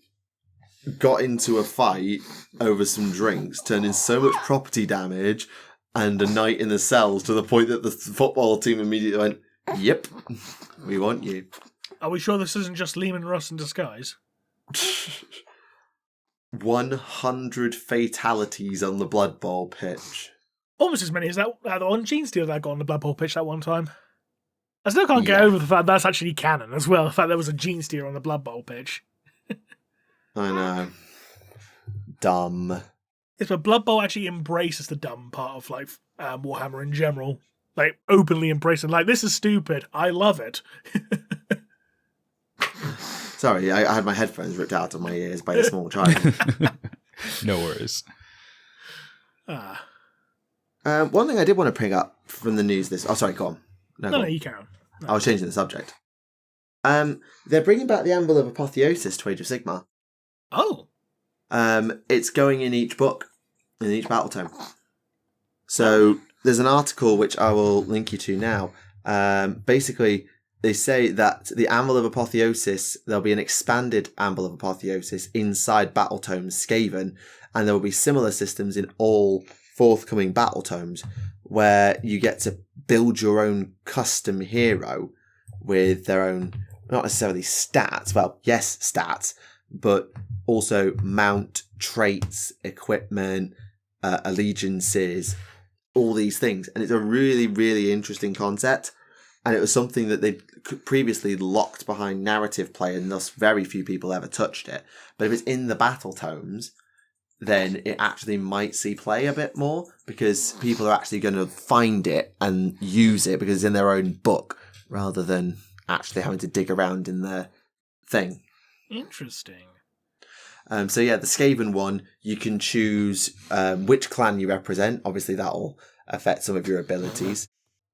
got into a fight over some drinks, turning so much property damage and a night in the cells to the point that the football team immediately went, yep, we want you. Are we sure this isn't just Lehman Russ in disguise? 100 fatalities on the Blood Bowl pitch. Almost as many as that one Gene Stealer that got on the Blood Bowl pitch that one time. I still can't get over the fact that's actually canon as well, the fact there was a Gene Stealer on the Blood Bowl pitch. I know. Dumb. Yes, but Blood Bowl actually embraces the dumb part of like Warhammer in general. Like, openly embracing, like, this is stupid, I love it. Sorry, I had my headphones ripped out of my ears by a small child. No worries. One thing I did want to bring up from the news this... Oh, sorry, go on. No, you can. No. I was changing the subject. They're bringing back the Anvil of Apotheosis to Age of Sigmar. Oh. It's going in each book, in each battle tome. So there's an article which I will link you to now. Basically, they say that the Anvil of Apotheosis, there'll be an expanded Anvil of Apotheosis inside Battle Tomes Skaven, and there will be similar systems in all forthcoming Battle Tomes, where you get to build your own custom hero with their own, not necessarily stats, well, yes, stats, but also mount, traits, equipment, allegiances, all these things. And it's a really, really interesting concept. And it was something that they previously locked behind narrative play, and thus very few people ever touched it. But if it's in the battle tomes, then it actually might see play a bit more, because people are actually going to find it and use it because it's in their own book, rather than actually having to dig around in their thing. Interesting. So yeah, the Skaven one, you can choose which clan you represent. Obviously, that'll affect some of your abilities.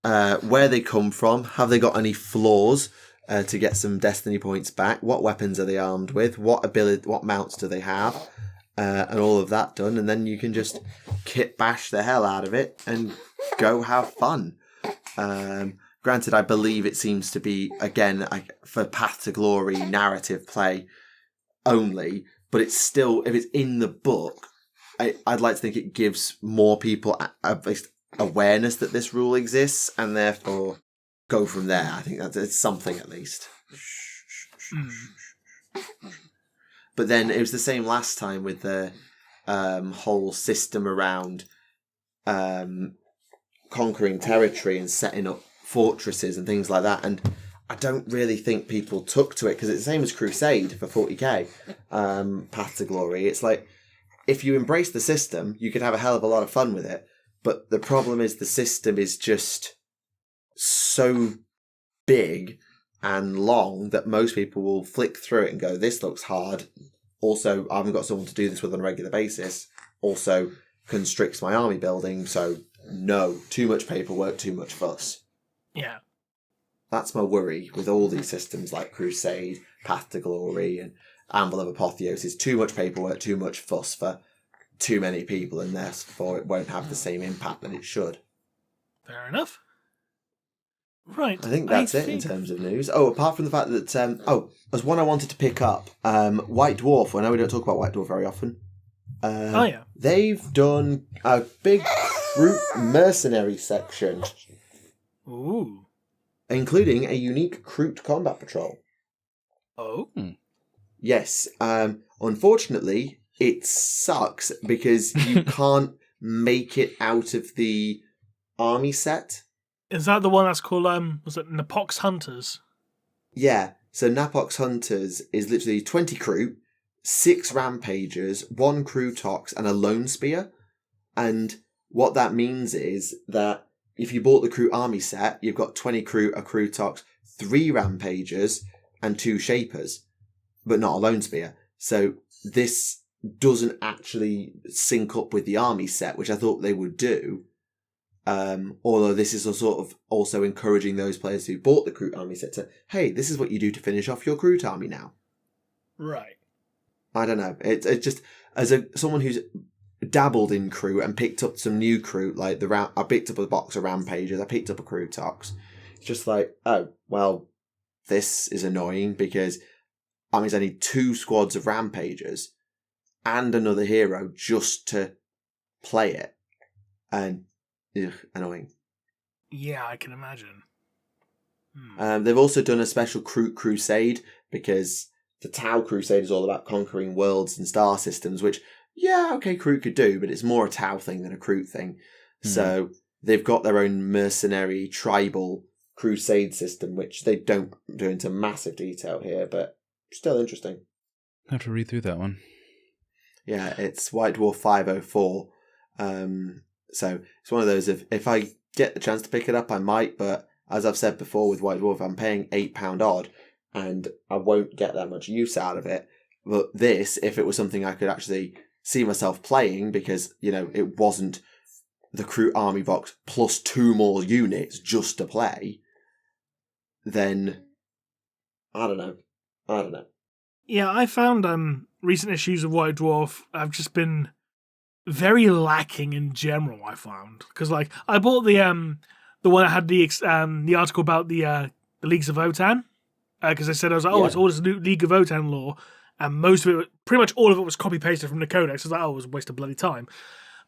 Where they come from, have they got any flaws to get some destiny points back? What weapons are they armed with? What mounts do they have? And all of that done, and then you can just kit bash the hell out of it and go have fun. Granted, I believe it seems to be, again, for Path to Glory narrative play only, but it's still, if it's in the book, I'd like to think it gives more people at least awareness that this rule exists, and therefore go from there. I think it's something at least. But then it was the same last time with the whole system around conquering territory and setting up fortresses and things like that. And I don't really think people took to it, because it's the same as Crusade for 40k, Path to Glory. It's like, if you embrace the system, you could have a hell of a lot of fun with it. But the problem is the system is just so big and long that most people will flick through it and go, this looks hard. Also, I haven't got someone to do this with on a regular basis. Also, constricts my army building. So no, too much paperwork, too much fuss. Yeah. That's my worry with all these systems like Crusade, Path to Glory, and Anvil of Apotheosis. Too much paperwork, too much fuss for too many people, and therefore it won't have the same impact that it should. Fair enough. Right. I think that's it in terms of news. Oh, apart from the fact that, as one I wanted to pick up, White Dwarf. I know we don't talk about White Dwarf very often. Yeah. They've done a big Recruit mercenary section. Ooh. Including a unique Recruit combat patrol. Oh. Yes. Unfortunately, it sucks because you can't make it out of the army set. Is that the one that's called, was it Napox Hunters? Yeah. So Napox Hunters is literally 20 crew, 6 rampagers, 1 crew tox, and a lone spear. And what that means is that if you bought the crew army set, you've got 20 crew, a crew tox, 3 rampagers, and 2 shapers, but not a lone spear. So this doesn't actually sync up with the army set, which I thought they would do. Although this is a sort of also encouraging those players who bought the Recruit army set to, hey, this is what you do to finish off your Recruit army now. Right. I don't know. It's just, as someone who's dabbled in crew and picked up some new crew, like I picked up a box of rampagers, I picked up a crew tox. It's just like, oh, well, this is annoying because that means I need 2 squads of rampagers and another hero just to play it. And annoying. Yeah, I can imagine. They've also done a special Crusade because the Tau Crusade is all about conquering worlds and star systems, which, yeah, okay, Crew could do, but it's more a Tau thing than a Crew thing. So they've got their own mercenary tribal Crusade system, which they don't do into massive detail here, but still interesting. I have to read through that one. Yeah, it's White Dwarf 504. So it's one of those, if I get the chance to pick it up, I might, but as I've said before with White Dwarf, I'm paying £8 odd, and I won't get that much use out of it. But this, if it was something I could actually see myself playing, because, you know, it wasn't the Crew army box plus 2 more units just to play, then I don't know. Yeah, I found recent issues of White Dwarf have just been very lacking in general, I found. Because, like, I bought the one that had the article about the Leagues of Votan, because they said, I was like, it's all this new League of Votan lore, and most of it, pretty much all of it was copy-pasted from the codex. I was like, it was a waste of bloody time.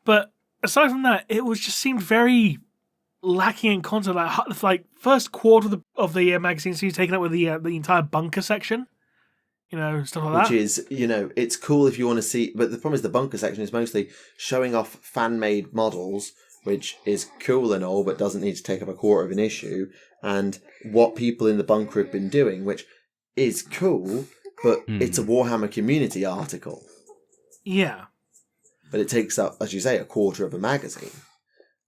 But aside from that, it was just seemed very lacking in content. Like first quarter of the magazine seems taken up with the entire bunker section. You know, stuff like that. Which is, you know, it's cool if you want to see, but the problem is the bunker section is mostly showing off fan-made models, which is cool and all, but doesn't need to take up a quarter of an issue, and what people in the bunker have been doing, which is cool, but it's a Warhammer community article. Yeah. But it takes up, as you say, a quarter of a magazine.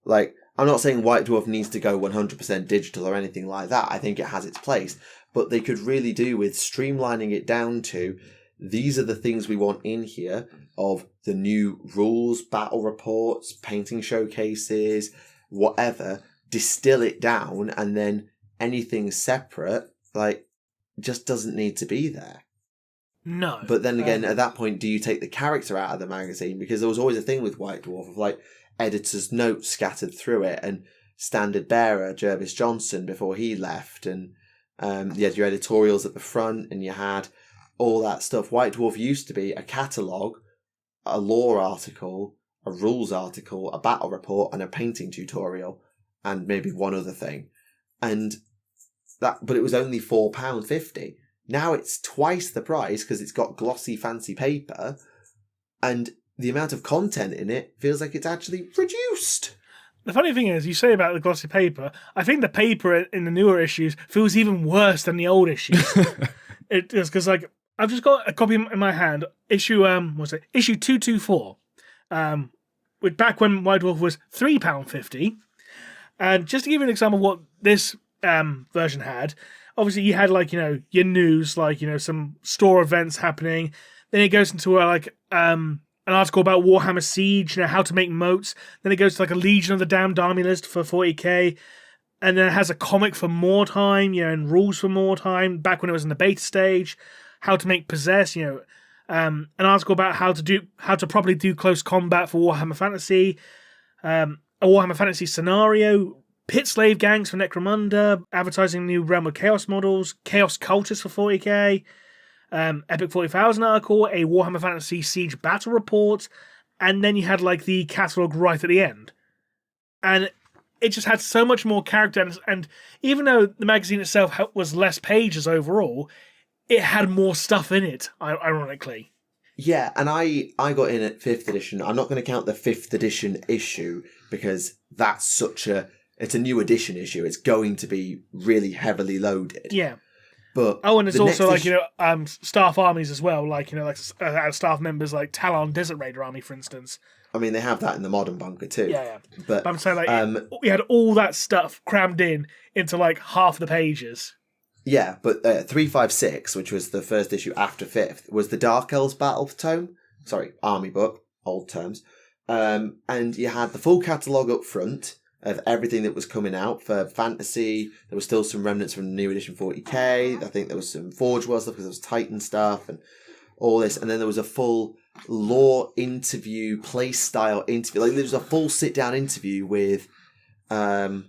Like, I'm not saying White Dwarf needs to go 100% digital or anything like that. I think it has its place. But they could really do with streamlining it down to, these are the things we want in here of the new rules, battle reports, painting showcases, whatever. Distill it down, and then anything separate, like, just doesn't need to be there. No. But then again, at that point, do you take the character out of the magazine? Because there was always a thing with White Dwarf of, like, editor's notes scattered through it, and standard bearer Jervis Johnson before he left, and you had your editorials at the front, and you had all that stuff. White Dwarf used to be a catalogue, a lore article, a rules article, a battle report, and a painting tutorial, and maybe one other thing. And that, but it was only £4.50. Now it's twice the price because it's got glossy, fancy paper, and the amount of content in it feels like it's actually reduced. The funny thing is, you say about the glossy paper, I think the paper in the newer issues feels even worse than the old issues. It is, because, like, I've just got a copy in my hand, issue 224, with back when White Dwarf was £3.50. And just to give you an example of what this version had, obviously you had, like, you know, your news, like, you know, some store events happening. Then it goes into an article about Warhammer Siege, how to make moats. Then it goes to like a Legion of the Damned Army list for 40k. And then it has a comic for Mordheim, and rules for Mordheim, back when it was in the beta stage. How to make Possess, an article about how to properly do close combat for Warhammer Fantasy. A Warhammer Fantasy scenario. Pit slave gangs for Necromunda, advertising new Realm of Chaos models, Chaos Cultists for 40k, Epic 40,000 article, a Warhammer Fantasy Siege battle report, and then you had like the catalogue right at the end. And it just had so much more character, and even though the magazine itself was less pages overall, it had more stuff in it, ironically. Yeah, and I got in at 5th edition. I'm not going to count the 5th edition issue because that's it's a new edition issue. It's going to be really heavily loaded. Yeah. But and it's also like, staff armies as well, like, staff members like Talon Desert Raider Army, for instance. I mean, they have that in the modern bunker too. Yeah. But I'm saying, like, we had all that stuff crammed into like half the pages. Yeah, but 356, which was the first issue after 5th, was the Dark Elves Battle Tome. Sorry, Army book, old terms. And you had the full catalogue up front of everything that was coming out for fantasy. There was still some remnants from the new edition 40k. I think there was some Forge World stuff because there was Titan stuff and all this. And then there was a full lore interview, play style interview. Like, there was a full sit down interview with, I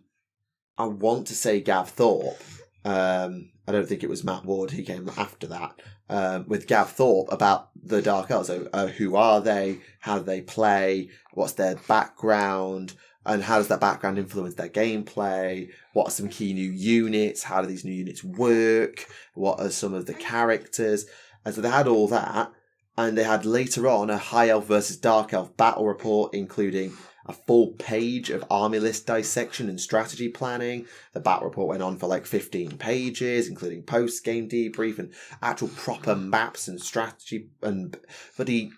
want to say Gav Thorpe. I don't think it was Matt Ward. He came after that. With Gav Thorpe about the Dark Elves. So, who are they? How do they play? What's their background? And how does that background influence their gameplay? What are some key new units? How do these new units work? What are some of the characters? And so they had all that. And they had later on a High Elf versus Dark Elf battle report, including a full page of army list dissection and strategy planning. The battle report went on for like 15 pages, including post-game debrief and actual proper maps and strategy and bloody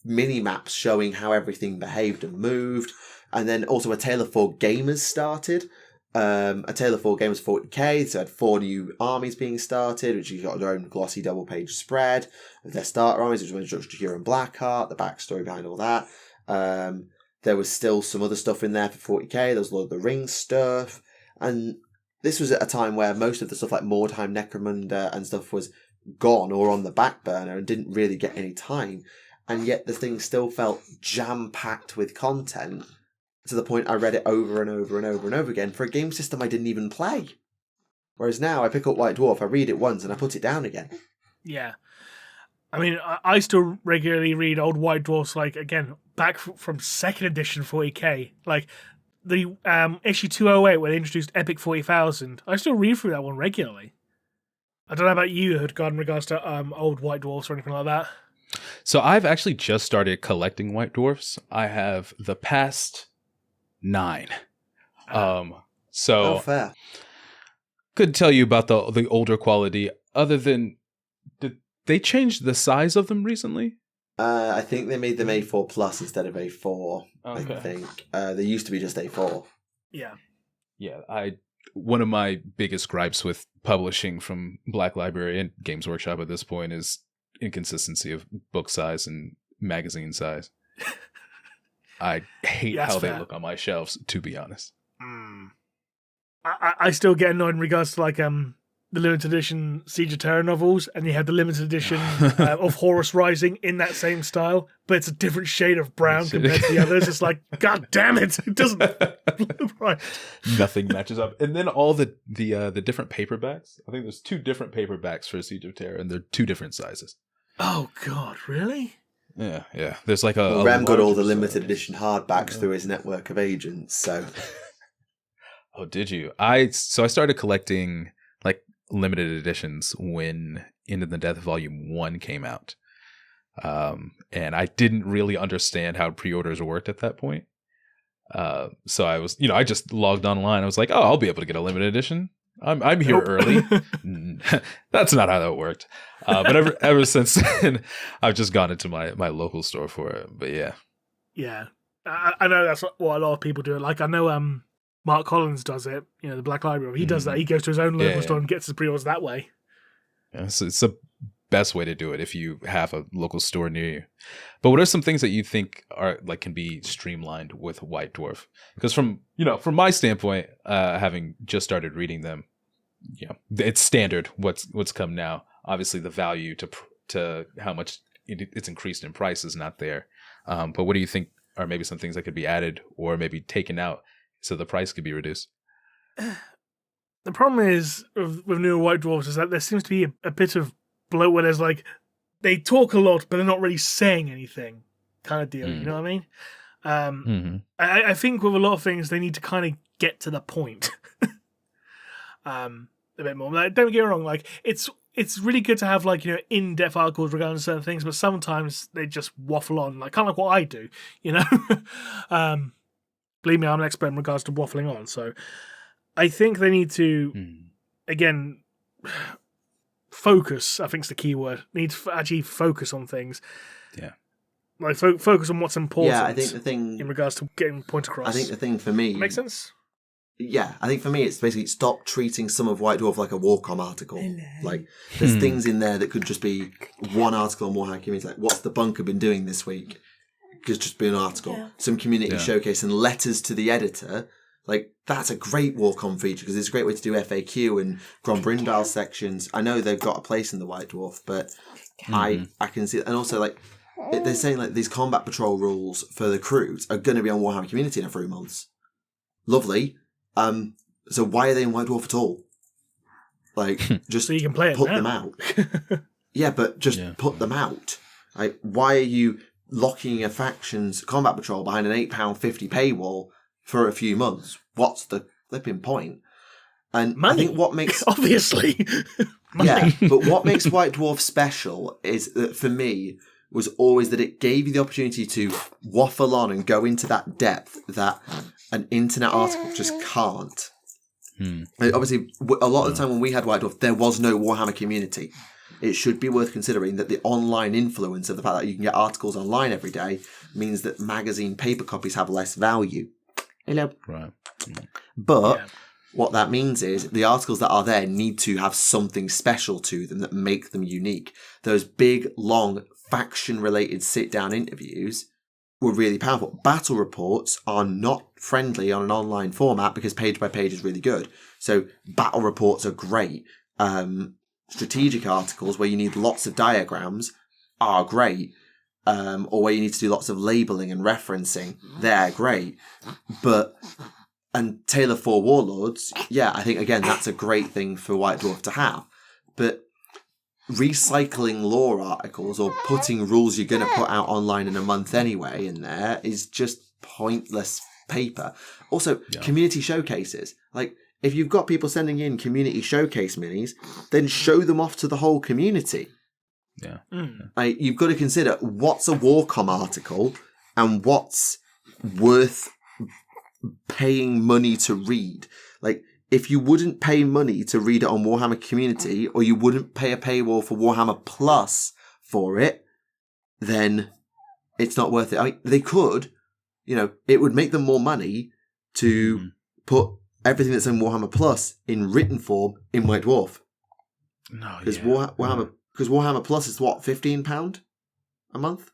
mini-maps showing how everything behaved and moved. And then also a Tale of Four Gamers started. A Tale of Four Gamers 40k, so had 4 new armies being started, which you got their own glossy double-page spread with their starter armies, which was Introduction to Huron Blackheart, the backstory behind all that. There was still some other stuff in there for 40k. There was Lord of the Rings stuff. And this was at a time where most of the stuff like Mordheim, Necromunda and stuff was gone or on the back burner and didn't really get any time. And yet the thing still felt jam-packed with content to the point I read it over and over and over and over again for a game system I didn't even play. Whereas now I pick up White Dwarf, I read it once and I put it down again. Yeah. I mean, I still regularly read old White Dwarfs, like, again, back from 2nd edition 40k. Like, the issue 208 where they introduced Epic 40,000. I still read through that one regularly. I don't know about you, HoodGuard, in regards to old White Dwarfs or anything like that. So I've actually just started collecting White Dwarfs. I have the past 9. So fair. Couldn't tell you about the older quality other than did they change the size of them recently? I think they made them A4 plus instead of A4. Okay. I think they used to be just A4. Yeah. One of my biggest gripes with publishing from Black Library and Games Workshop at this point is inconsistency of book size and magazine size. I hate how they look on my shelves, to be honest. I still get annoyed in regards to like the limited edition Siege of Terror novels, and you have the limited edition of Horus Rising in that same style, but it's a different shade of brown compared to the others. It's like, God damn it, it doesn't look right. Nothing matches up. And then all the different paperbacks. I think there's 2 different paperbacks for Siege of Terror, and they're 2 different sizes. Oh God, really? Yeah. There's like a Rem got all the limited edition hardbacks through his network of agents, so. Oh, did you? I started collecting like limited editions when Into the Death Volume 1 came out. And I didn't really understand how pre-orders worked at that point. So I was, I just logged online. I was like, oh, I'll be able to get a limited edition. I'm here early. That's not how that worked. But ever since then, I've just gone into my local store for it. But yeah. Yeah. I know that's what a lot of people do. Like, I know Mark Collins does it, the Black Library. He does that. He goes to his own local store and gets his pre-orders that way. Yeah, so it's a best way to do it if you have a local store near you. But what are some things that you think are like can be streamlined with White Dwarf? Because from my standpoint, having just started reading them, it's standard what's come now. Obviously, the value to how much it's increased in price is not there. But what do you think are maybe some things that could be added or maybe taken out so the price could be reduced? The problem is with newer White Dwarfs is that there seems to be a bit of bloat where there's like they talk a lot but they're not really saying anything kind of deal. You know what I mean? I think with a lot of things they need to kind of get to the point a bit more. Like, don't get me wrong, like it's really good to have like in-depth articles regarding certain things, but sometimes they just waffle on, like kind of like what I do. Believe me, I'm an expert in regards to waffling on. So I think they need to again focus. I think is the key word. Need to actually focus on things. Yeah. Like focus on what's important. Yeah, I think the thing in regards to getting the point across. I think the thing for me makes sense. Yeah, I think for me it's basically stop treating some of White Dwarf like a Warcom article. Like there's things in there that could just be one article on Warhammer community. Like what's the bunker been doing this week? Could just be an article. Yeah. Some community showcase and letters to the editor. Like that's a great Warcom feature because it's a great way to do FAQ and Grombrindal sections. I know they've got a place in the White Dwarf, but I can see it. And also like they're saying like these combat patrol rules for the crews are going to be on Warhammer Community in a few months. Lovely. So why are they in White Dwarf at all? Like just so you can play it put now. them out. Yeah, but just put them out. Like why are you locking a faction's combat patrol behind an £8.50 paywall for a few months? What's the flipping point? And money. I think what makes obviously yeah, but what makes White Dwarf special is that for me was always that it gave you the opportunity to waffle on and go into that depth that an internet article just can't. Obviously, a lot of the time when we had White Dwarf, there was no Warhammer community. It should be worth considering that the online influence of the fact that you can get articles online every day means that magazine paper copies have less value. Hello. Right. But what that means is the articles that are there need to have something special to them that make them unique. Those big, long, faction-related sit-down interviews were really powerful. Battle reports are not friendly on an online format because page by page is really good. So battle reports are great. Strategic articles where you need lots of diagrams are great. Or where you need to do lots of labeling and referencing, they're great. And Tailor for Warlords, I think again that's a great thing for White Dwarf to have. But recycling lore articles or putting rules you're going to put out online in a month anyway in there is just pointless paper. Also, community showcases. Like, if you've got people sending in community showcase minis, then show them off to the whole community. Yeah. You've got to consider what's a Warcom article and what's worth paying money to read. Like, if you wouldn't pay money to read it on Warhammer Community, or you wouldn't pay a paywall for Warhammer Plus for it, then it's not worth it. I mean, they could, it would make them more money to put everything that's in Warhammer Plus in written form in White Dwarf. No, because Warhammer Plus is what, £15 a month?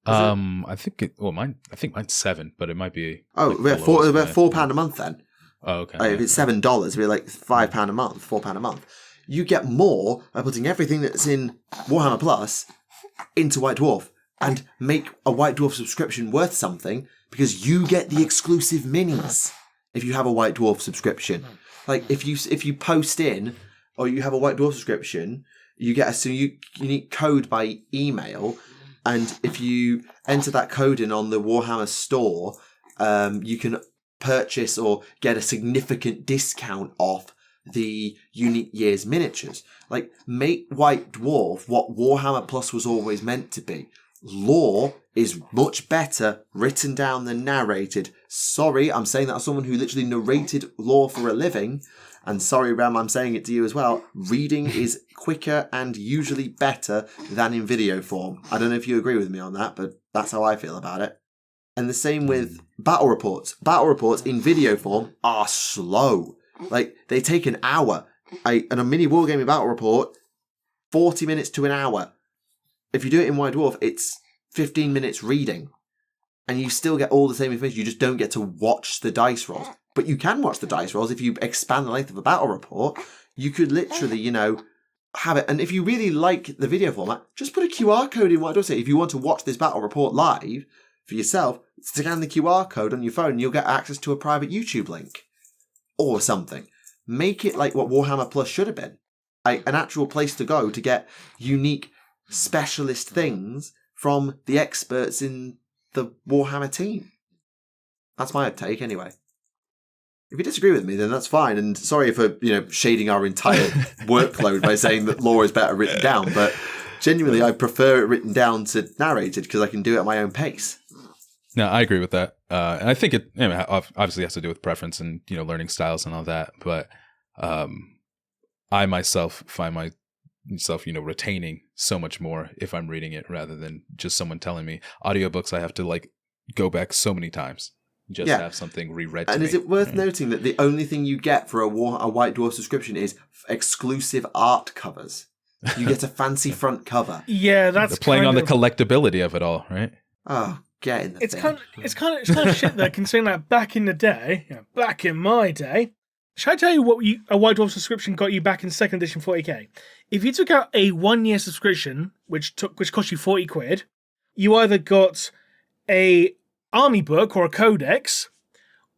I think mine's $7, but it might be. Oh, like about £4 a month then. Oh, okay. If it's $7, it'd be like £5 a month, £4 a month. You get more by putting everything that's in Warhammer Plus into White Dwarf and make a White Dwarf subscription worth something because you get the exclusive minis if you have a White Dwarf subscription. Like if you post in or you have a White Dwarf subscription, you get a unique code by email, and if you enter that code in on the Warhammer store, you can purchase or get a significant discount off the unique year's miniatures. Like, make White Dwarf what Warhammer Plus was always meant to be. Lore is much better written down than narrated. Sorry, I'm saying that as someone who literally narrated lore for a living. And sorry, Ram, I'm saying it to you as well. Reading is quicker and usually better than in video form. I don't know if you agree with me on that, but that's how I feel about it. And the same with battle reports. Battle reports in video form are slow. Like, they take an hour. And a mini wargaming battle report 40 minutes to an hour. If you do it in White Dwarf, it's 15 minutes reading. And you still get all the same information. You just don't get to watch the dice rolls. But you can watch the dice rolls if you expand the length of a battle report. You could literally, have it. And if you really like the video format, just put a QR code in White Dwarf. Say, if you want to watch this battle report live for yourself, scan the QR code on your phone and you'll get access to a private YouTube link. Or something. Make it like what Warhammer Plus should have been. An actual place to go to get unique specialist things from the experts in the Warhammer team. That's my take anyway. If you disagree with me, then that's fine. And sorry for, shading our entire workload by saying that lore is better written down. But genuinely, I prefer it written down to narrated because I can do it at my own pace. No, I agree with that. And I think it obviously has to do with preference and, learning styles and all that. But I myself find myself, retaining so much more if I'm reading it rather than just someone telling me. Audiobooks, I have to go back so many times just to have something reread to me. And is it worth noting that the only thing you get for a White Dwarf subscription is exclusive art covers? You get a fancy front cover. Yeah, that's They're playing on the collectability of it all, right? Oh, get in the thing. It's kind of shit though, considering that back in my day, should I tell you what a White Dwarf subscription got you back in 2nd edition 40k? If you took out a 1-year subscription, which cost you 40 quid, you either got a army book or a codex,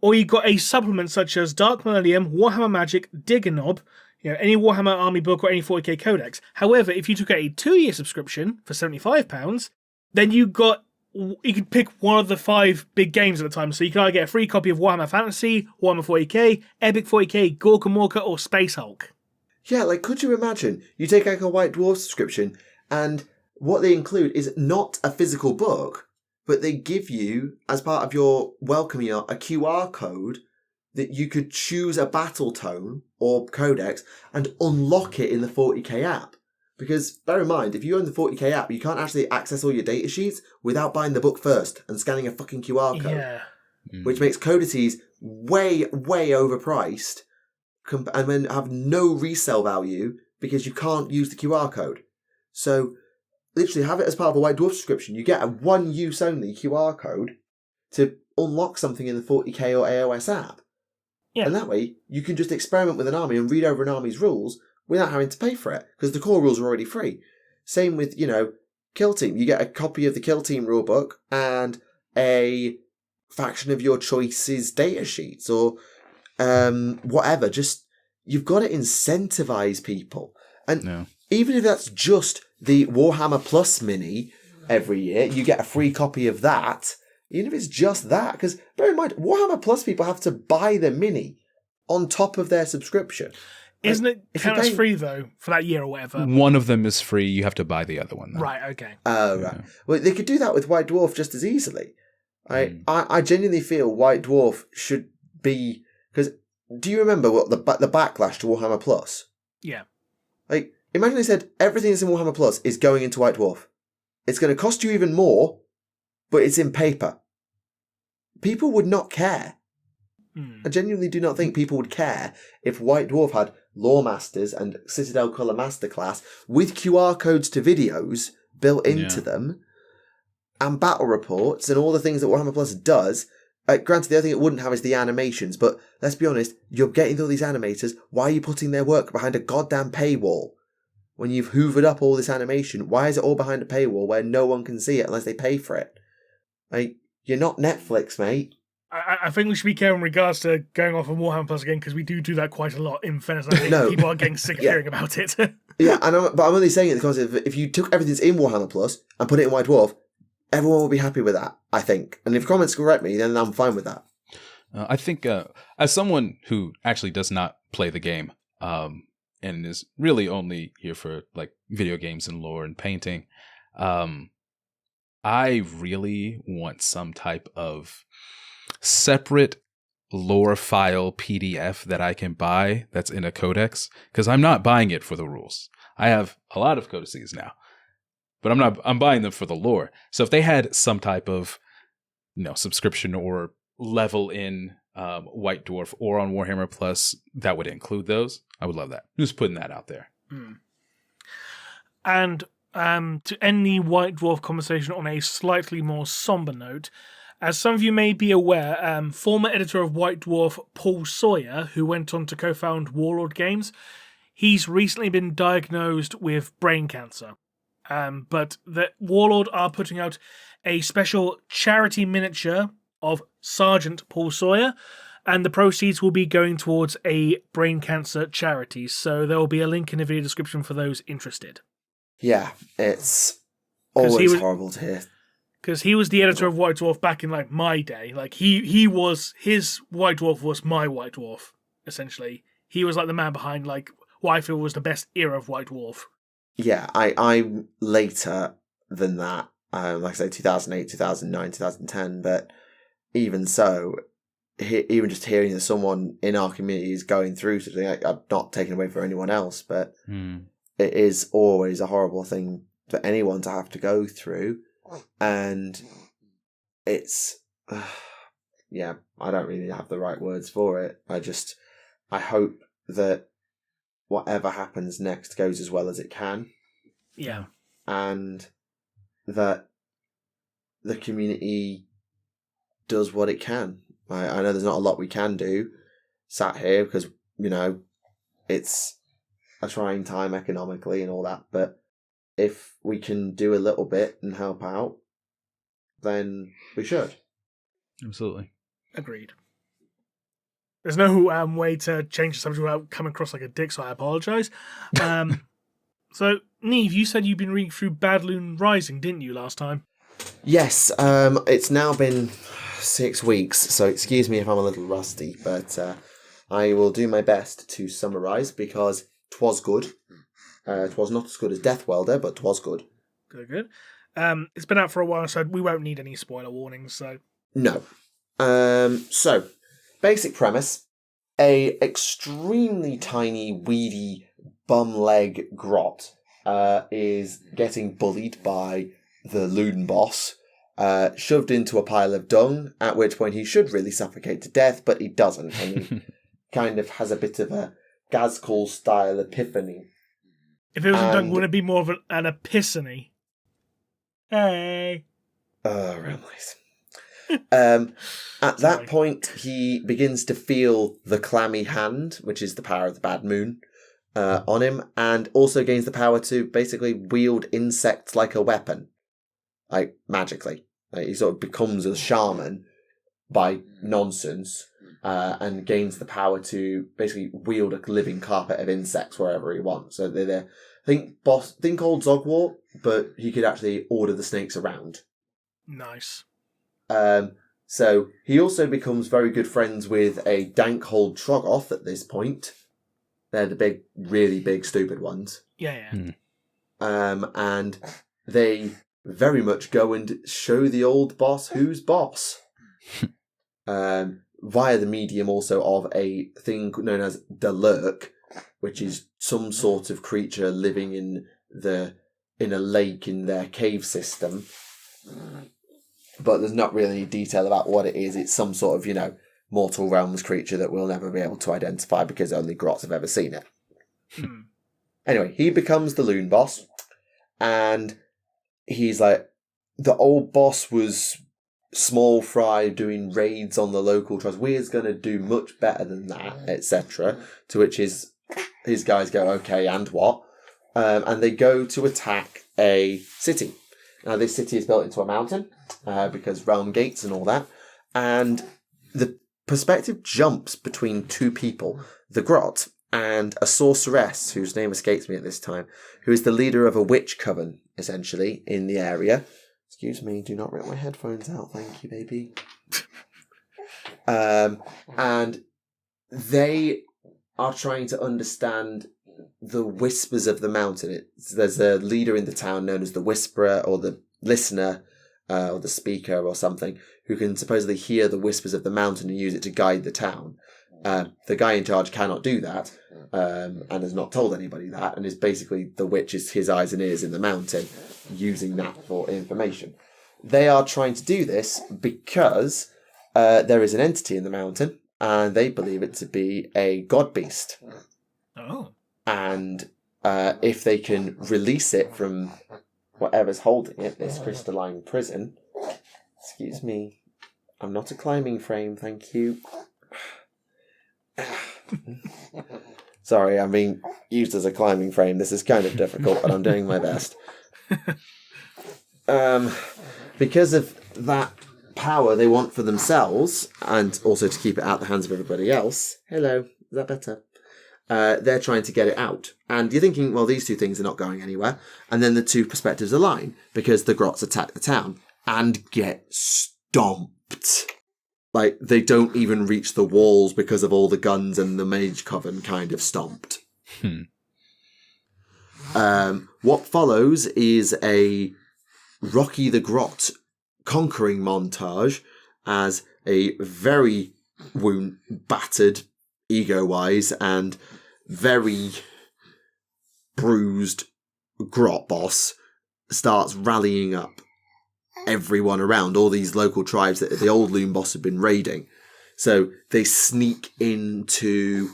or you got a supplement such as Dark Millennium, Warhammer Magic, Digger Knob, any Warhammer army book or any 40k codex. However, if you took out a 2-year subscription for £75, then you could pick one of the 5 big games at the time. So you can either get a free copy of Warhammer Fantasy, Warhammer 40k, Epic 40k, Gorka Morka, or Space Hulk. Yeah, could you imagine? You take a White Dwarf subscription, and what they include is not a physical book, but they give you, as part of your welcome email, a QR code that you could choose a battle tome or codex and unlock it in the 40k app. Because bear in mind, if you own the 40k app, you can't actually access all your data sheets without buying the book first and scanning a fucking QR code. Yeah. Which makes codices way, way overpriced and then have no resale value because you can't use the QR code. So literally have it as part of a White Dwarf subscription. You get a one-use only QR code to unlock something in the 40k or AOS app. Yeah. And that way, you can just experiment with an army and read over an army's rules without having to pay for it, because the core rules are already free. Same with, Kill Team. You get a copy of the Kill Team rulebook and a faction of your choice's data sheets or whatever. Just, you've got to incentivize people. And even if that's just the Warhammer Plus mini every year, you get a free copy of that, even if it's just that. Because bear in mind, Warhammer Plus people have to buy the mini on top of their subscription. Isn't it count as free, though, for that year or whatever? One of them is free. You have to buy the other one, though. Right, okay. Oh, right. Well, they could do that with White Dwarf just as easily. I genuinely feel White Dwarf should be... Because do you remember what the backlash to Warhammer Plus? Yeah. Imagine they said everything that's in Warhammer Plus is going into White Dwarf. It's going to cost you even more, but it's in paper. People would not care. I genuinely do not think people would care if White Dwarf had Lore Masters and Citadel Colour Masterclass with QR codes to videos built into them and battle reports and all the things that Warhammer Plus does. Granted, the other thing it wouldn't have is the animations, but let's be honest, you're getting all these animators. Why are you putting their work behind a goddamn paywall? When you've hoovered up all this animation, why is it all behind a paywall where no one can see it unless they pay for it? You're not Netflix, mate. I think we should be careful in regards to going off on Warhammer Plus again, because we do that quite a lot in fairness. I think people are getting sick of hearing about it. But I'm only saying it because if you took everything that's in Warhammer Plus and put it in White Dwarf, everyone will be happy with that, I think. And if comments correct me, then I'm fine with that. I think as someone who actually does not play the game and is really only here for video games and lore and painting, I really want some type of separate lore file PDF that I can buy that's in a codex, because I'm not buying it for the rules. I have a lot of codices now, but I'm buying them for the lore. So if they had some type of subscription or level in White Dwarf or on Warhammer Plus that would include those, I would love that. Just putting that out there. And to end the White Dwarf conversation on a slightly more somber note, as some of you may be aware, former editor of White Dwarf, Paul Sawyer, who went on to co-found Warlord Games, he's recently been diagnosed with brain cancer. But the Warlord are putting out a special charity miniature of Sergeant Paul Sawyer, and the proceeds will be going towards a brain cancer charity. So there will be a link in the video description for those interested. Yeah, it's always horrible to hear. Because he was the editor of White Dwarf back in like my day. Like he was, his White Dwarf was my White Dwarf, essentially. He was like the man behind like what I feel was the best era of White Dwarf. Yeah, I'm later than that. Like I say, 2008, 2009, 2010. But even so, even just hearing that someone in our community is going through something, I'm not taking away from anyone else, but it is always a horrible thing for anyone to have to go through. And it's, yeah, I don't really have the right words for it. I hope that whatever happens next goes as well as it can. Yeah. And that the community does what it can. I know there's not a lot we can do sat here because, it's a trying time economically and all that, but if we can do a little bit and help out, then we should. Absolutely. Agreed. There's no way to change the subject without coming across like a dick, so I apologise. So, Neve, you said you've been reading through Loon Rising, didn't you, last time? Yes, it's now been 6 weeks, so excuse me if I'm a little rusty, but I will do my best to summarise because 'twas good. 'Twas not as good as Death Welder, but 'twas good. Good. It's been out for a while, so we won't need any spoiler warnings, so... No. So, basic premise. A extremely tiny, weedy, bum-leg grot is getting bullied by the Loon boss, shoved into a pile of dung, at which point he should really suffocate to death, but he doesn't, and he kind of has a bit of a Gazkul-style epiphany. If it wasn't dung, would it be more of an epiphany? Hey. Remleiz. At that point, he begins to feel the clammy hand, which is the power of the bad moon, on him, and also gains the power to basically wield insects like a weapon. Like, magically. He sort of becomes a shaman by nonsense, and gains the power to basically wield a living carpet of insects wherever he wants. So they're think old Zogwart, but he could actually order the snakes around. Nice. So he also becomes very good friends with a Dankhold Troggoth at this point. They're the big, really big, stupid ones. Yeah. And they very much go and show the old boss who's boss. Via the medium also of a thing known as the Lurk, which is some sort of creature living in a lake in their cave system. But there's not really any detail about what it is. It's some sort of, Mortal Realms creature that we'll never be able to identify because only Grots have ever seen it. Anyway, he becomes the Loon boss, and he's like, the old boss was small fry doing raids on the local trust. We're going to do much better than that, etc. To which his guys go, okay, and what? And they go to attack a city. Now, this city is built into a mountain, because realm gates and all that. And the perspective jumps between two people, the Grot and a sorceress, whose name escapes me at this time, who is the leader of a witch coven, essentially, in the area. Excuse me, do not rip my headphones out, thank you, baby. And they are trying to understand the whispers of the mountain. There's a leader in the town known as the Whisperer, or the Listener, or the Speaker, or something, who can supposedly hear the whispers of the mountain and use it to guide the town. The guy in charge cannot do that, and has not told anybody that, and is basically the witch is his eyes and ears in the mountain, using that for information. They are trying to do this because there is an entity in the mountain, and they believe it to be a god beast. Oh. And if they can release it from whatever's holding it, this crystalline prison. Excuse me. I'm not a climbing frame, thank you. Sorry, I'm being used as a climbing frame. This is kind of difficult, but I'm doing my best. Because of that power they want for themselves, and also to keep it out of the hands of everybody else. Hello, is that better? They're trying to get it out. And you're thinking, well, these two things are not going anywhere. And then the two perspectives align, because the Grots attack the town and get stomped. Like, they don't even reach the walls because of all the guns, and the Mage Coven kind of stomped. What follows is a Rocky the Grot conquering montage as a very battered, ego-wise, and very bruised Grot boss starts rallying up everyone around, all these local tribes that the old Loon boss had been raiding. So they sneak into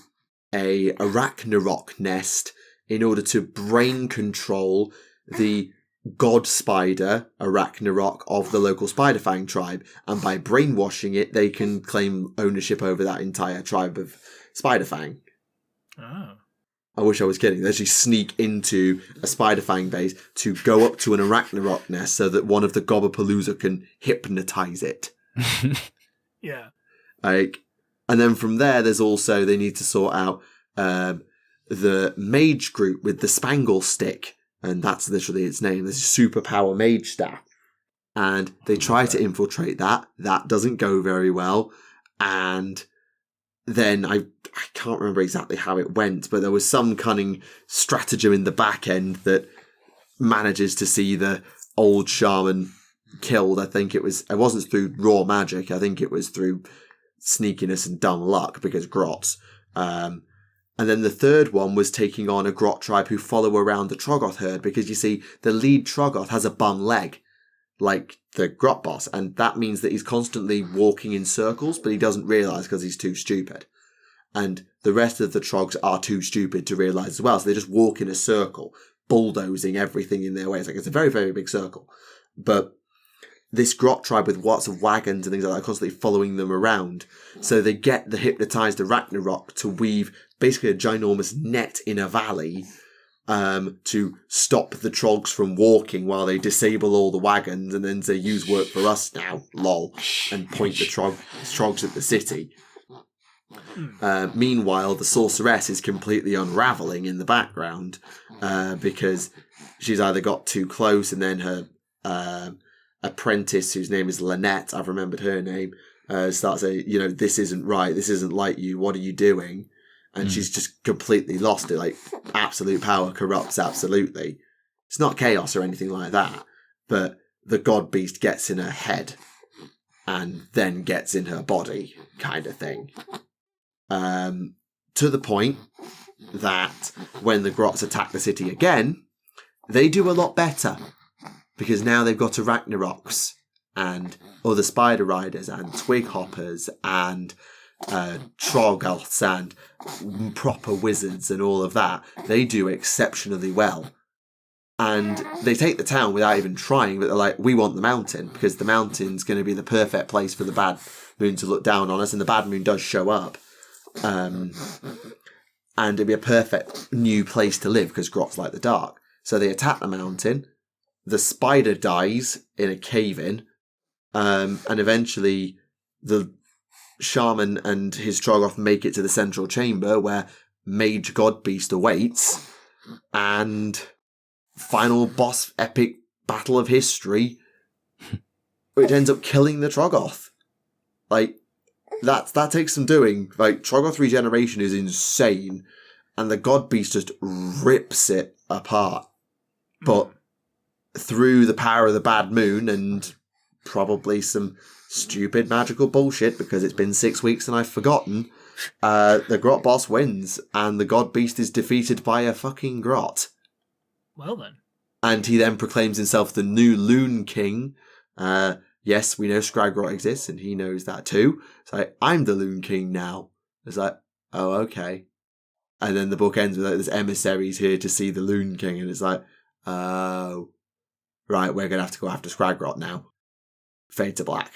a Arachnarok nest in order to brain control the god spider Arachnarok of the local Spiderfang tribe, and by brainwashing it they can claim ownership over that entire tribe of Spiderfang. I wish I was kidding. They actually sneak into a Spiderfang base to go up to an Arachnarok nest so that one of the Gobapalooza can hypnotize it. Yeah. And then from there, there's also, they need to sort out the mage group with the Spangle Stick, and that's literally its name. This superpower mage staff. And they try to infiltrate that. That doesn't go very well. And then I can't remember exactly how it went, but there was some cunning stratagem in the back end that manages to see the old shaman killed. I think it wasn't through raw magic. I think it was through sneakiness and dumb luck, because Grots. And then the third one was taking on a Grot tribe who follow around the Troggoth herd, because you see, the lead Troggoth has a bum leg, like the Grot boss, and that means that he's constantly walking in circles, but he doesn't realise because he's too stupid. And the rest of the Trogs are too stupid to realise as well, so they just walk in a circle, bulldozing everything in their way. It's a very, very big circle. But this Grot tribe with lots of wagons and things like that are constantly following them around, so they get the hypnotised Arachnarok to weave basically a ginormous net in a valley to stop the Trogs from walking while they disable all the wagons, and then say, use work for us now, lol, and point the Trogs at the city. Meanwhile, the sorceress is completely unravelling in the background because she's either got too close, and then her apprentice, whose name is Lynette, I've remembered her name, starts saying, this isn't right, this isn't like you, what are you doing? And she's just completely lost it. Like, absolute power corrupts absolutely. It's not chaos or anything like that, but the god beast gets in her head and then gets in her body, kind of thing. To the point that when the Grots attack the city again, they do a lot better, because now they've got Arachnaroks and other spider riders and twig hoppers and Troggoths and proper wizards and all of that. They do exceptionally well. And they take the town without even trying, but they're like, we want the mountain, because the mountain's going to be the perfect place for the Bad Moon to look down on us, and the Bad Moon does show up. And it'd be a perfect new place to live, because Grots like the dark. So they attack the mountain, the spider dies in a cave-in, and eventually the shaman and his Troggoth make it to the central chamber where Mage God Beast awaits, and final boss epic battle of history, which ends up killing the Troggoth. Like, that takes some doing. Like, Troggoth regeneration is insane, and the God Beast just rips it apart. But through the power of the Bad Moon and probably some stupid magical bullshit, because it's been 6 weeks and I've forgotten, the Grot boss wins, and the God Beast is defeated by a fucking Grot. Well then. And he then proclaims himself the new Loon King. Yes, we know Scrygrot exists, and he knows that too. It's like, I'm the Loon King now. It's like, oh, okay. And then the book ends with like, there's emissaries here to see the Loon King, and it's like, oh, right, we're going to have to go after Scragrot now. Fade to black.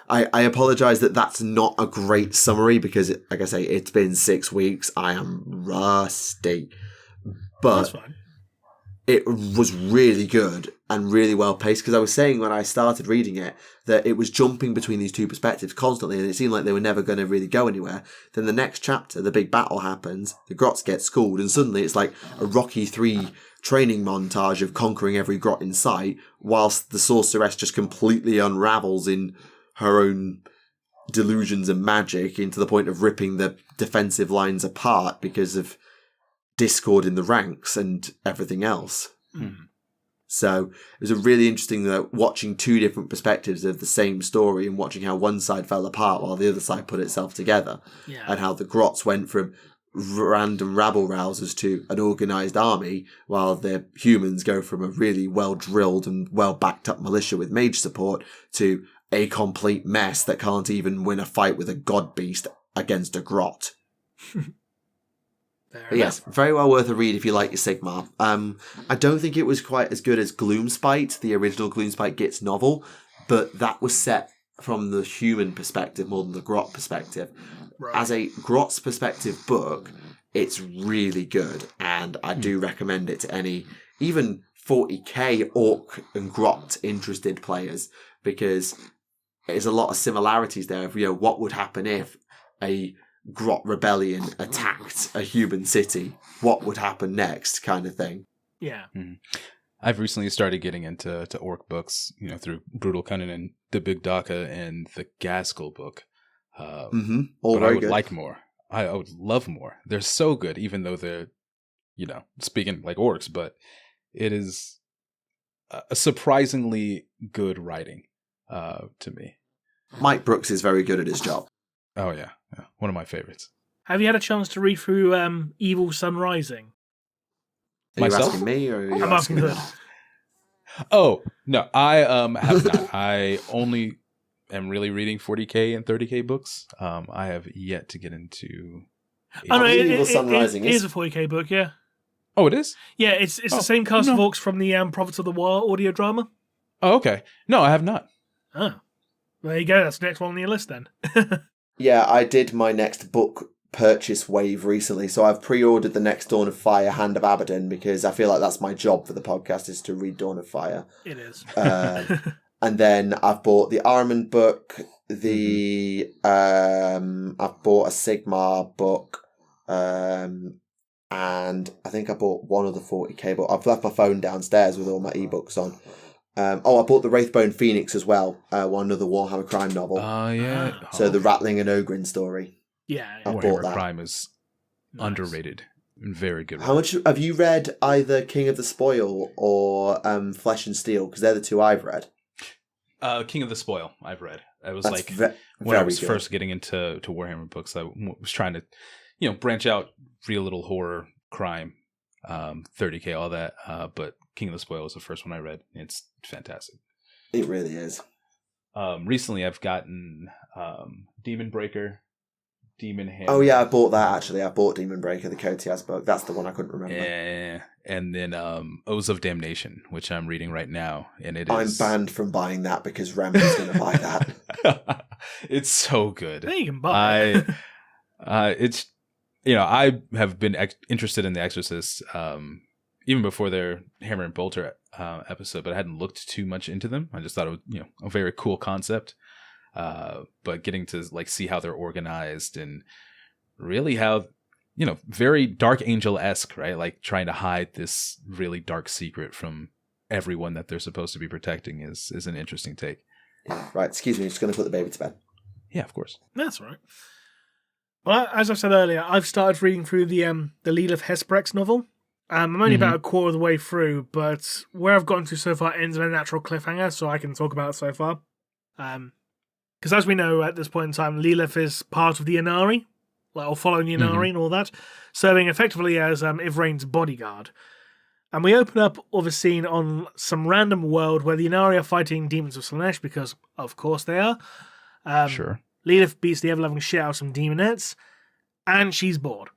I apologise that that's not a great summary because, like I say, it's been 6 weeks. I am rusty. But That's fine. It was really good and really well paced, because I was saying when I started reading it that it was jumping between these two perspectives constantly, and it seemed like they were never going to really go anywhere. Then the next chapter, the big battle happens, the Grots get schooled, and suddenly it's like a Rocky 3 training montage of conquering every Grot in sight, whilst the sorceress just completely unravels in her own delusions and magic into the point of ripping the defensive lines apart because of discord in the ranks and everything else. So it was a really interesting watching two different perspectives of the same story, and watching how one side fell apart while the other side put itself together, and how the Grots went from random rabble rousers to an organised army, while the humans go from a really well drilled and well backed up militia with mage support to a complete mess that can't even win a fight with a god beast against a Grot. But yes, very well worth a read if you like your Sigmar. I don't think it was quite as good as Gloomspite, the original Gloomspite Gitz novel, but that was set from the human perspective more than the Grot perspective. Right. As a Grot's perspective book, it's really good, and I do recommend it to any, even 40k Orc and Grot interested players, because there's a lot of similarities there of, what would happen if a Grot rebellion attacked a human city, what would happen next, kind of thing. Yeah. I've recently started getting into orc books, through Brutal Cunning and the Big Daka and the Gaskell book. All but very I would good. like more. I would love more. They're so good, even though they're, speaking like orcs, but it is a surprisingly good writing to me. Mike Brooks is very good at his job. Oh, yeah. One of my favorites. Have you had a chance to read through Evil Sun Rising? Are Myself? you asking me, or are you I'm asking Hood. Oh, no, I have not. I only am really reading 40k and 30k books. I have yet to get into... Oh, no, Evil Sun Rising is a 40k book, yeah. Oh, it is? Yeah, it's the same cast of orcs from the Prophets of the War audio drama. Oh, okay. No, I have not. Oh. There you go, that's the next one on your list then. Yeah, I did my next book purchase wave recently, so I've pre-ordered the next Dawn of Fire, Hand of Abaddon, because I feel like that's my job for the podcast, is to read Dawn of Fire. It is. And then I've bought the Armand book, I've bought a Sigmar book, and I think I bought one of the 40k book. I've left my phone downstairs with all my ebooks on. I bought the Wraithbone Phoenix as well, one of the Warhammer crime novel. Oh, yeah. So the Rattling and Ogrin story. Yeah. I Warhammer bought that. Crime is underrated and very good. How much have you read either King of the Spoil or Flesh and Steel? Because they're the two I've read. King of the Spoil, I've read. I was That's when I was first getting into Warhammer books, I was trying to, branch out, read a little horror, crime, 30k, all that. But King of the Spoil was the first one I read. It's fantastic. It really is. Recently, I've gotten Demon Breaker, Demon Hammer. Oh yeah, I bought that actually. I bought Demon Breaker, the Kotias book. That's the one I couldn't remember. Yeah, and then Oaths of Damnation, which I'm reading right now, and I'm banned from buying that because Rem is going to buy that. It's so good. Yeah, you can buy it. It's I have been interested in The Exorcist even before their Hammer and Bolter episode, but I hadn't looked too much into them. I just thought it was a very cool concept. But getting to see how they're organized and really how very Dark Angel-esque, right? Like trying to hide this really dark secret from everyone that they're supposed to be protecting is an interesting take. Yeah, right. Excuse me, I'm just going to put the baby to bed. Yeah, of course. That's all right. Well, as I said earlier, I've started reading through the Lilith Hesperex novel. I'm only about a quarter of the way through, but where I've gotten to so far ends in a natural cliffhanger, so I can talk about it so far. Because as we know at this point in time, Lilith is part of the Inari, or following the Inari and all that, serving effectively as Ivrain's bodyguard. And we open up with a scene on some random world where the Inari are fighting demons of Slaanesh, because of course they are. Sure. Lilith beats the ever-loving shit out of some demonettes, and she's bored.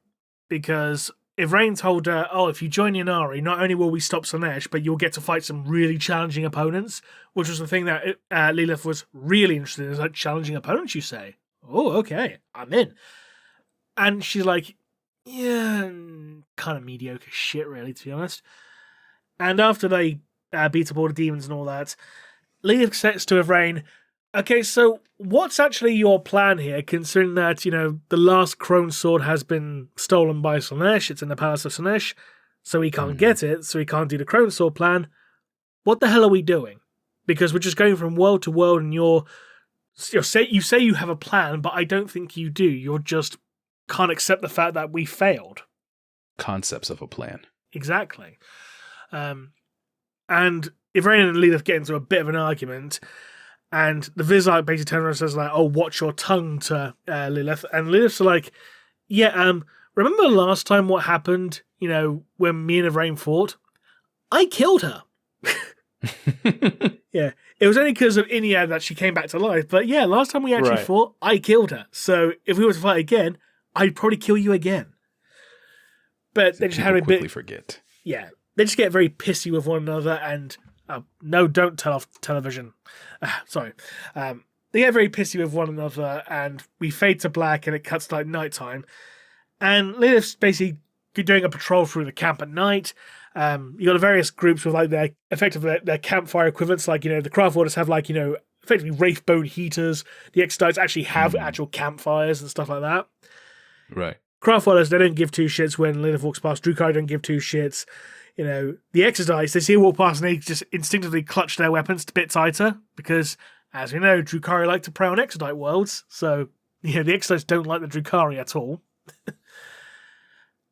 because Ivrain told her, oh, if you join Inari, not only will we stop Slaanesh, but you'll get to fight some really challenging opponents, which was the thing that Lilith was really interested in, is like, challenging opponents, you say? Oh, okay, I'm in. And she's like, yeah, kind of mediocre shit, really, to be honest. And after they beat up all the demons and all that, Lilith says to Ivrain, okay, so what's actually your plan here, considering that, the last Crone Sword has been stolen by Slaanesh, it's in the Palace of Slaanesh, so he can't get it, so he can't do the Crone Sword plan. What the hell are we doing? Because we're just going from world to world, and you say you have a plan, but I don't think you do. You're just can't accept the fact that we failed. Concepts of a plan. Exactly. And Ivrain and Lilith get into a bit of an argument, and the Vizite basically turns around and says, like, oh, watch your tongue to Lilith. And Lilith's like, yeah, remember last time what happened, when me and Ivrain fought? I killed her. Yeah, it was only because of Iniad that she came back to life. But yeah, last time we actually fought, I killed her. So if we were to fight again, I'd probably kill you again. But they just have a bit. Forget. Yeah, they just get very pissy with one another, and no, don't turn off television. Sorry. They get very pissy with one another, and we fade to black, and it cuts to like nighttime. And Lilith's basically doing a patrol through the camp at night. You got the various groups with like their campfire equivalents, like the craft orders have like effectively wraithbone heaters. The Exodites actually have actual campfires and stuff like that. Right. Craft orders, they don't give two shits when Lilith walks past. Drukhari don't give two shits. The Exodites, they see her walk past and they just instinctively clutch their weapons a bit tighter because, as we know, Drukhari like to prey on Exodite worlds. So, the Exodites don't like the Drukhari at all.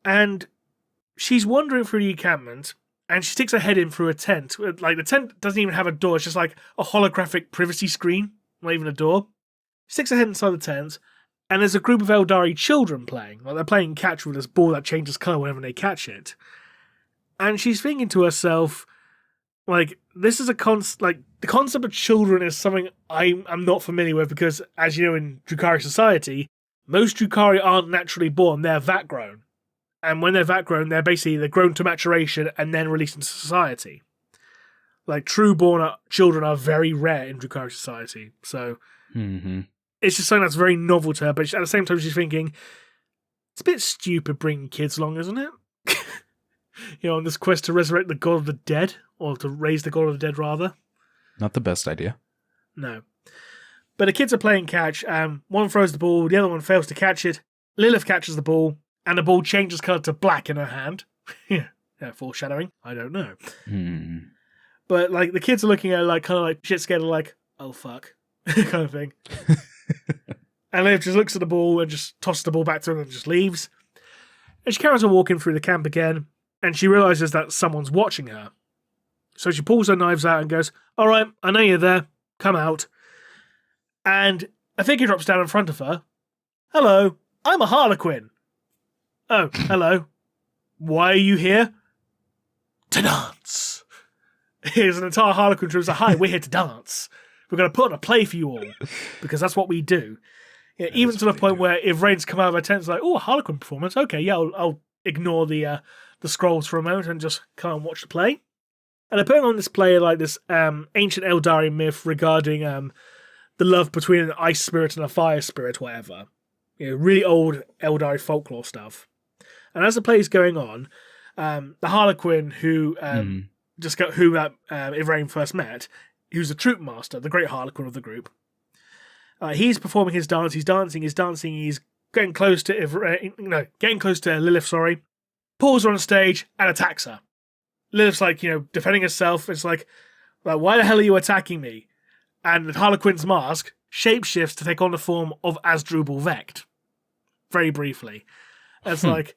And she's wandering through the encampment, and she sticks her head in through a tent. Like, the tent doesn't even have a door. It's just like a holographic privacy screen, not even a door. She sticks her head inside the tent, and there's a group of Eldari children playing. Like, they're playing catch with this ball that changes colour whenever they catch it. And she's thinking to herself, like, this is the concept of children is something I'm not familiar with because, as you know, in Drukhari society, most Drukhari aren't naturally born, they're vat-grown. And when they're vat-grown, they're grown to maturation and then released into society. Like, true-born children are very rare in Drukhari society. So, it's just something that's very novel to her, but at the same time she's thinking, it's a bit stupid bringing kids along, isn't it? On this quest to resurrect the god of the dead, or to raise the god of the dead, rather. Not the best idea. No. But the kids are playing catch. One throws the ball, the other one fails to catch it. Lilith catches the ball, and the ball changes colour to black in her hand. Yeah, foreshadowing. I don't know. But, like, the kids are looking at her, like, kind of like shit scared, like, oh, fuck, kind of thing. And Lilith just looks at the ball and just tosses the ball back to her and just leaves. And she carries on walking through the camp again, and she realises that someone's watching her. So she pulls her knives out and goes, all right, I know you're there. Come out. And a figure drops down in front of her. Hello, I'm a Harlequin. Oh, hello. Why are you here? To dance. Here's an entire Harlequin troop. Hi, we're here to dance. We're going to put on a play for you all, because that's what we do. Yeah, even to the point where if Rain's come out of her tent, it's like, oh, a Harlequin performance. Okay, yeah, I'll ignore the scrolls for a moment and just come and watch the play. And they're putting on this play like this ancient Eldari myth regarding the love between an ice spirit and a fire spirit, whatever. Really old Eldari folklore stuff. And as the play is going on, the Harlequin who Ivrain first met, who's the troop master, the great Harlequin of the group, he's performing his dance. He's dancing. He's getting close to Lilith. Pulls her on stage and attacks her. Lilith's like, defending herself. It's like, why the hell are you attacking me? And the Harlequin's mask shapeshifts to take on the form of Asdrubal Vecht. Very briefly. And it's like,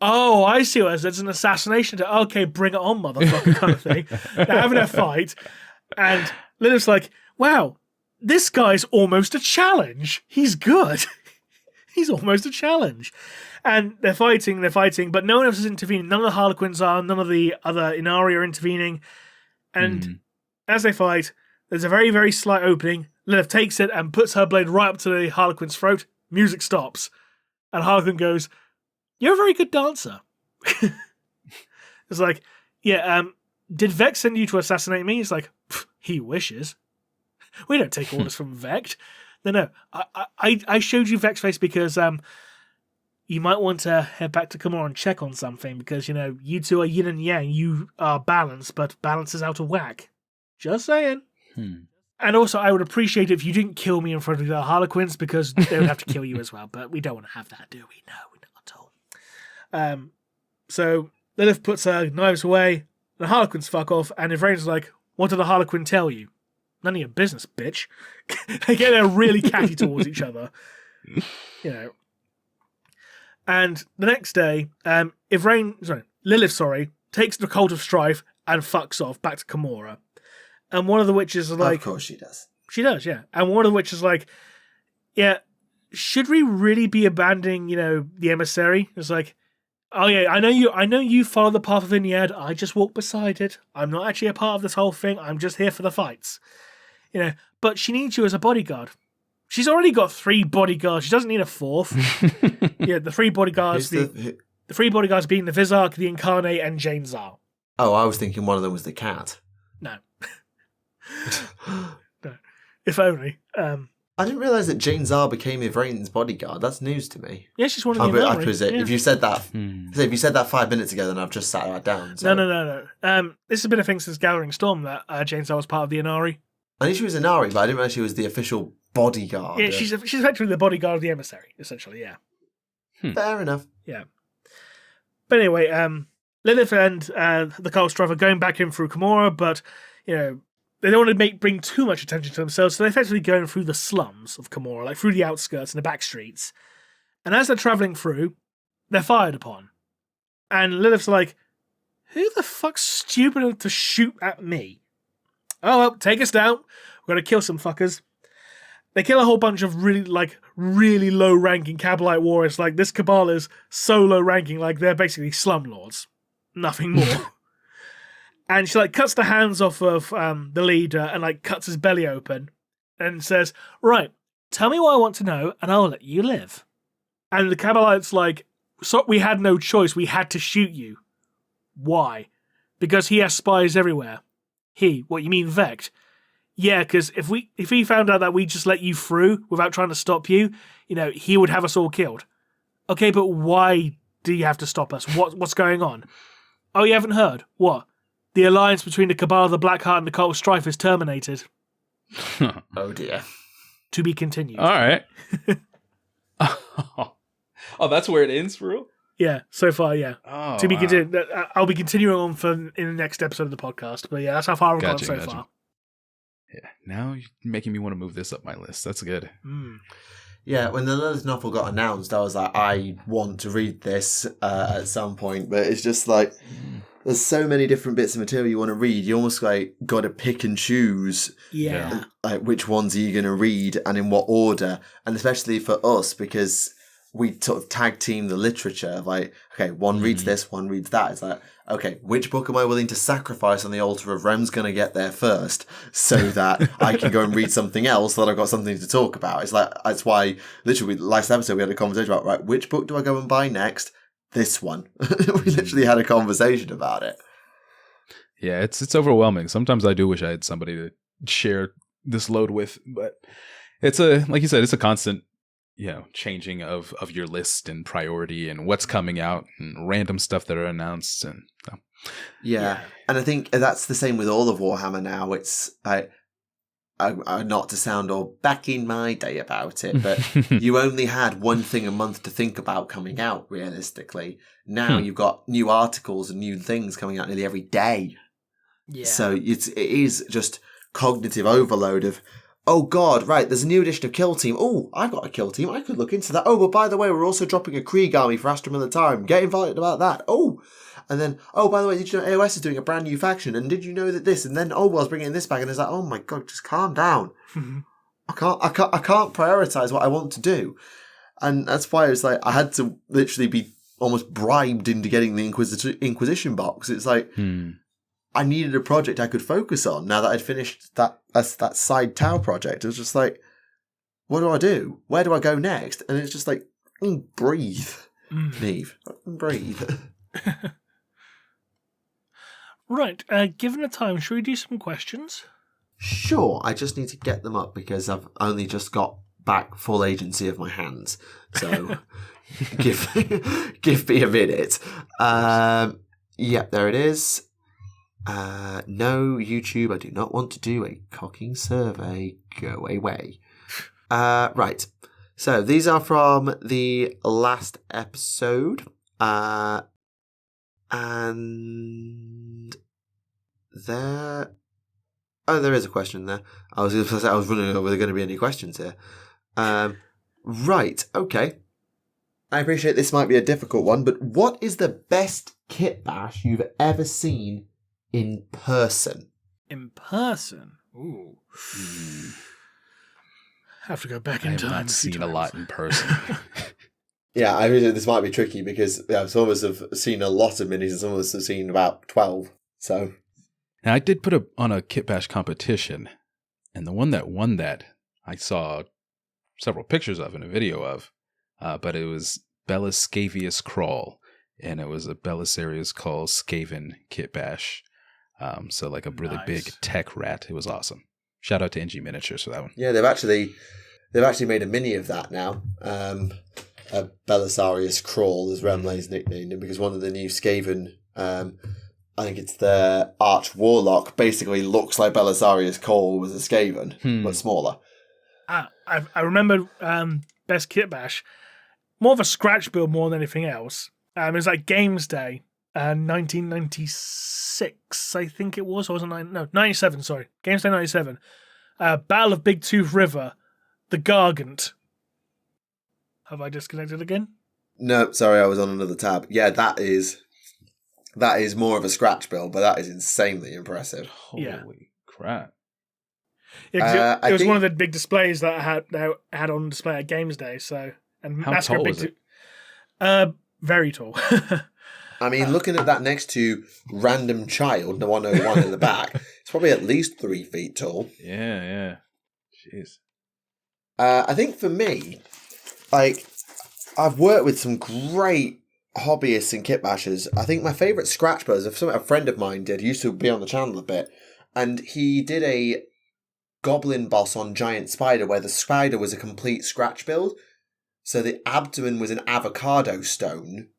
oh, I see what it is. It's an assassination. Okay, bring it on, motherfucker, kind of thing. They're having a fight. And Lilith's like, wow, this guy's almost a challenge. He's good. He's almost a challenge. And they're fighting, but no one else is intervening. None of the Harlequins are, none of the other Inari are intervening. And as they fight, there's a very, very slight opening. Lilith takes it and puts her blade right up to the Harlequin's throat. Music stops. And Harlequin goes, you're a very good dancer. It's like, yeah, did Vex send you to assassinate me? It's like, he wishes. We don't take orders from Vex. No. I showed you Vex Face because you might want to head back to Kimura and check on something because, you two are yin and yang. You are balanced, but balance is out of whack. Just saying. And also, I would appreciate it if you didn't kill me in front of the Harlequins because they would have to kill you as well. But we don't want to have that, do we? No, not at all. So Lilith puts her knives away, the Harlequins fuck off, and Ivrain's like, what did the Harlequin tell you? None of your business, bitch. They get there really catty towards each other. And the next day, Lilith takes the Cult of Strife and fucks off back to Kimura. And one of the witches is like... Of course she does. She does, yeah. And one of the witches is like, yeah, should we really be abandoning, the emissary? It's like, oh yeah, I know you follow the path of Inyad. I just walk beside it. I'm not actually a part of this whole thing. I'm just here for the fights. But she needs you as a bodyguard. She's already got 3 bodyguards. She doesn't need a 4th. Yeah, the 3 bodyguards. The 3 bodyguards being the Vizark, the Incarnate, and Jane Zar. Oh, I was thinking one of them was the cat. No. No. If only. I didn't realise that Jane Zar became Ivrain's bodyguard. That's news to me. Yeah, she's one of the Inari. If you said that 5 minutes ago, then I've just sat that down. So. No. This has been a thing since Gathering Storm that Jane Zar was part of the Inari. I knew she was Inari, but I didn't realise she was the official bodyguard. Yeah, she's effectively the bodyguard of the emissary, essentially, yeah. Fair enough. Yeah. But anyway, Lilith and the Cult of Strife are going back in through Kimura, but, they don't want to bring too much attention to themselves, so they're effectively going through the slums of Kimura, like through the outskirts and the back streets. And as they're travelling through, they're fired upon. And Lilith's like, who the fuck's stupid enough to shoot at me? Oh, well, take us down. We're going to kill some fuckers. They kill a whole bunch of really low-ranking Kabalite warriors. Like, this Cabal is so low-ranking, like, they're basically slumlords. Nothing more. And she, cuts the hands off of the leader and, cuts his belly open and says, right, tell me what I want to know and I'll let you live. And the Kabalite's like, so we had no choice. We had to shoot you. Why? Because he has spies everywhere. He, what you mean Vect? Yeah, because if he found out that we just let you through without trying to stop you, he would have us all killed. Okay, but why do you have to stop us? What's going on? Oh, you haven't heard? What? The alliance between the Cabal of the Blackheart and the Cult of Strife is terminated. Oh dear. To be continued. All right. Oh, that's where it ends, for real? Yeah, so far, yeah. Oh, to be continued. I'll be continuing on in the next episode of the podcast. But yeah, that's how far I've gone so far. Yeah, now you're making me want to move this up my list. That's good. Yeah, when the Lilith novel got announced, I was like, I want to read this at some point. But it's just like, there's so many different bits of material you want to read. You almost got to pick and choose. Yeah. Which ones are you going to read and in what order? And especially for us, because we sort of tag team the literature of okay, one reads this, one reads that. It's like, okay, which book am I willing to sacrifice on the altar of Rem's going to get there first so that I can go and read something else so that I've got something to talk about? It's that's why literally last episode we had a conversation about, right, which book do I go and buy next? This one. We literally had a conversation about it. Yeah, it's overwhelming. Sometimes I do wish I had somebody to share this load with, but it's like you said, it's a constant changing of your list and priority and what's coming out and random stuff that are announced and yeah. And I think that's the same with all of Warhammer now. It's not to sound all back in my day about it, but you only had one thing a month to think about coming out realistically. Now you've got new articles and new things coming out nearly every day. Yeah. So it is just cognitive overload of, oh God, right, there's a new edition of Kill Team. Oh, I've got a Kill Team. I could look into that. Oh, but by the way, we're also dropping a Krieg army for Astra Militarum. Get invited about that. Oh, and then, oh, by the way, did you know AOS is doing a brand new faction? And did you know that this? And then, oh, well, I was bringing this back. And it's like, oh my God, just calm down. I can't prioritize what I want to do. And that's why it's like, I had to literally be almost bribed into getting the Inquisition box. It's like, I needed a project I could focus on now that I'd finished that side Tau project. It was just like, what do I do? Where do I go next? And it's just like, breathe. Neve, breathe. Right, given the time, should we do some questions? Sure, I just need to get them up because I've only just got back full agency of my hands. So give me a minute. Yeah, there it is. No, YouTube, I do not want to do a cocking survey. Go away. Right. So these are from the last episode. And there... Oh, there is a question there. I was wondering were there going to be any questions here. Right, okay. I appreciate this might be a difficult one, but what is the best kit bash you've ever seen in person? In person? Ooh. Have to go back in I have time. not seen a lot in person. Yeah, I mean, this might be tricky because some of us have seen a lot of minis and some of us have seen about 12. So, Now, I did put on a kit bash competition, and the one that won that, I saw several pictures of and a video of, but it was Beliscavius Crawl, and it was a Belisarius Call Skaven kit bash. So like a really big tech rat. It was awesome. Shout out to NG Miniatures for that one. yeah, they've actually made a mini of that now. A Belisarius Crawl, as Remleiz nicknamed him, because one of the new Skaven, I think it's the Arch Warlock, basically looks like Belisarius Crawl was a Skaven, but smaller. I remember Best Kit Bash, more of a scratch build more than anything else. It was like Games Day, 1996, I think it was. Or was it 97, sorry. Games Day 97. Battle of Big Tooth River, the Gargant. Have I disconnected again? No, sorry, I was on another tab. Yeah, that is more of a scratch build, but that is insanely impressive. Holy crap. Yeah, it was one of the big displays that I had on display at Games Day. So, and How tall was it? Very tall. I mean, looking at that next to Random Child, the 101 in the back, it's probably at least 3 feet tall. Yeah. Jeez. I think for me, like, I've worked with some great hobbyists and kit bashers. I think my favourite scratch build is something a friend of mine did. He used to be on the channel a bit, and he did a goblin boss on Giant Spider where the spider was a complete scratch build. So the abdomen was an avocado stone.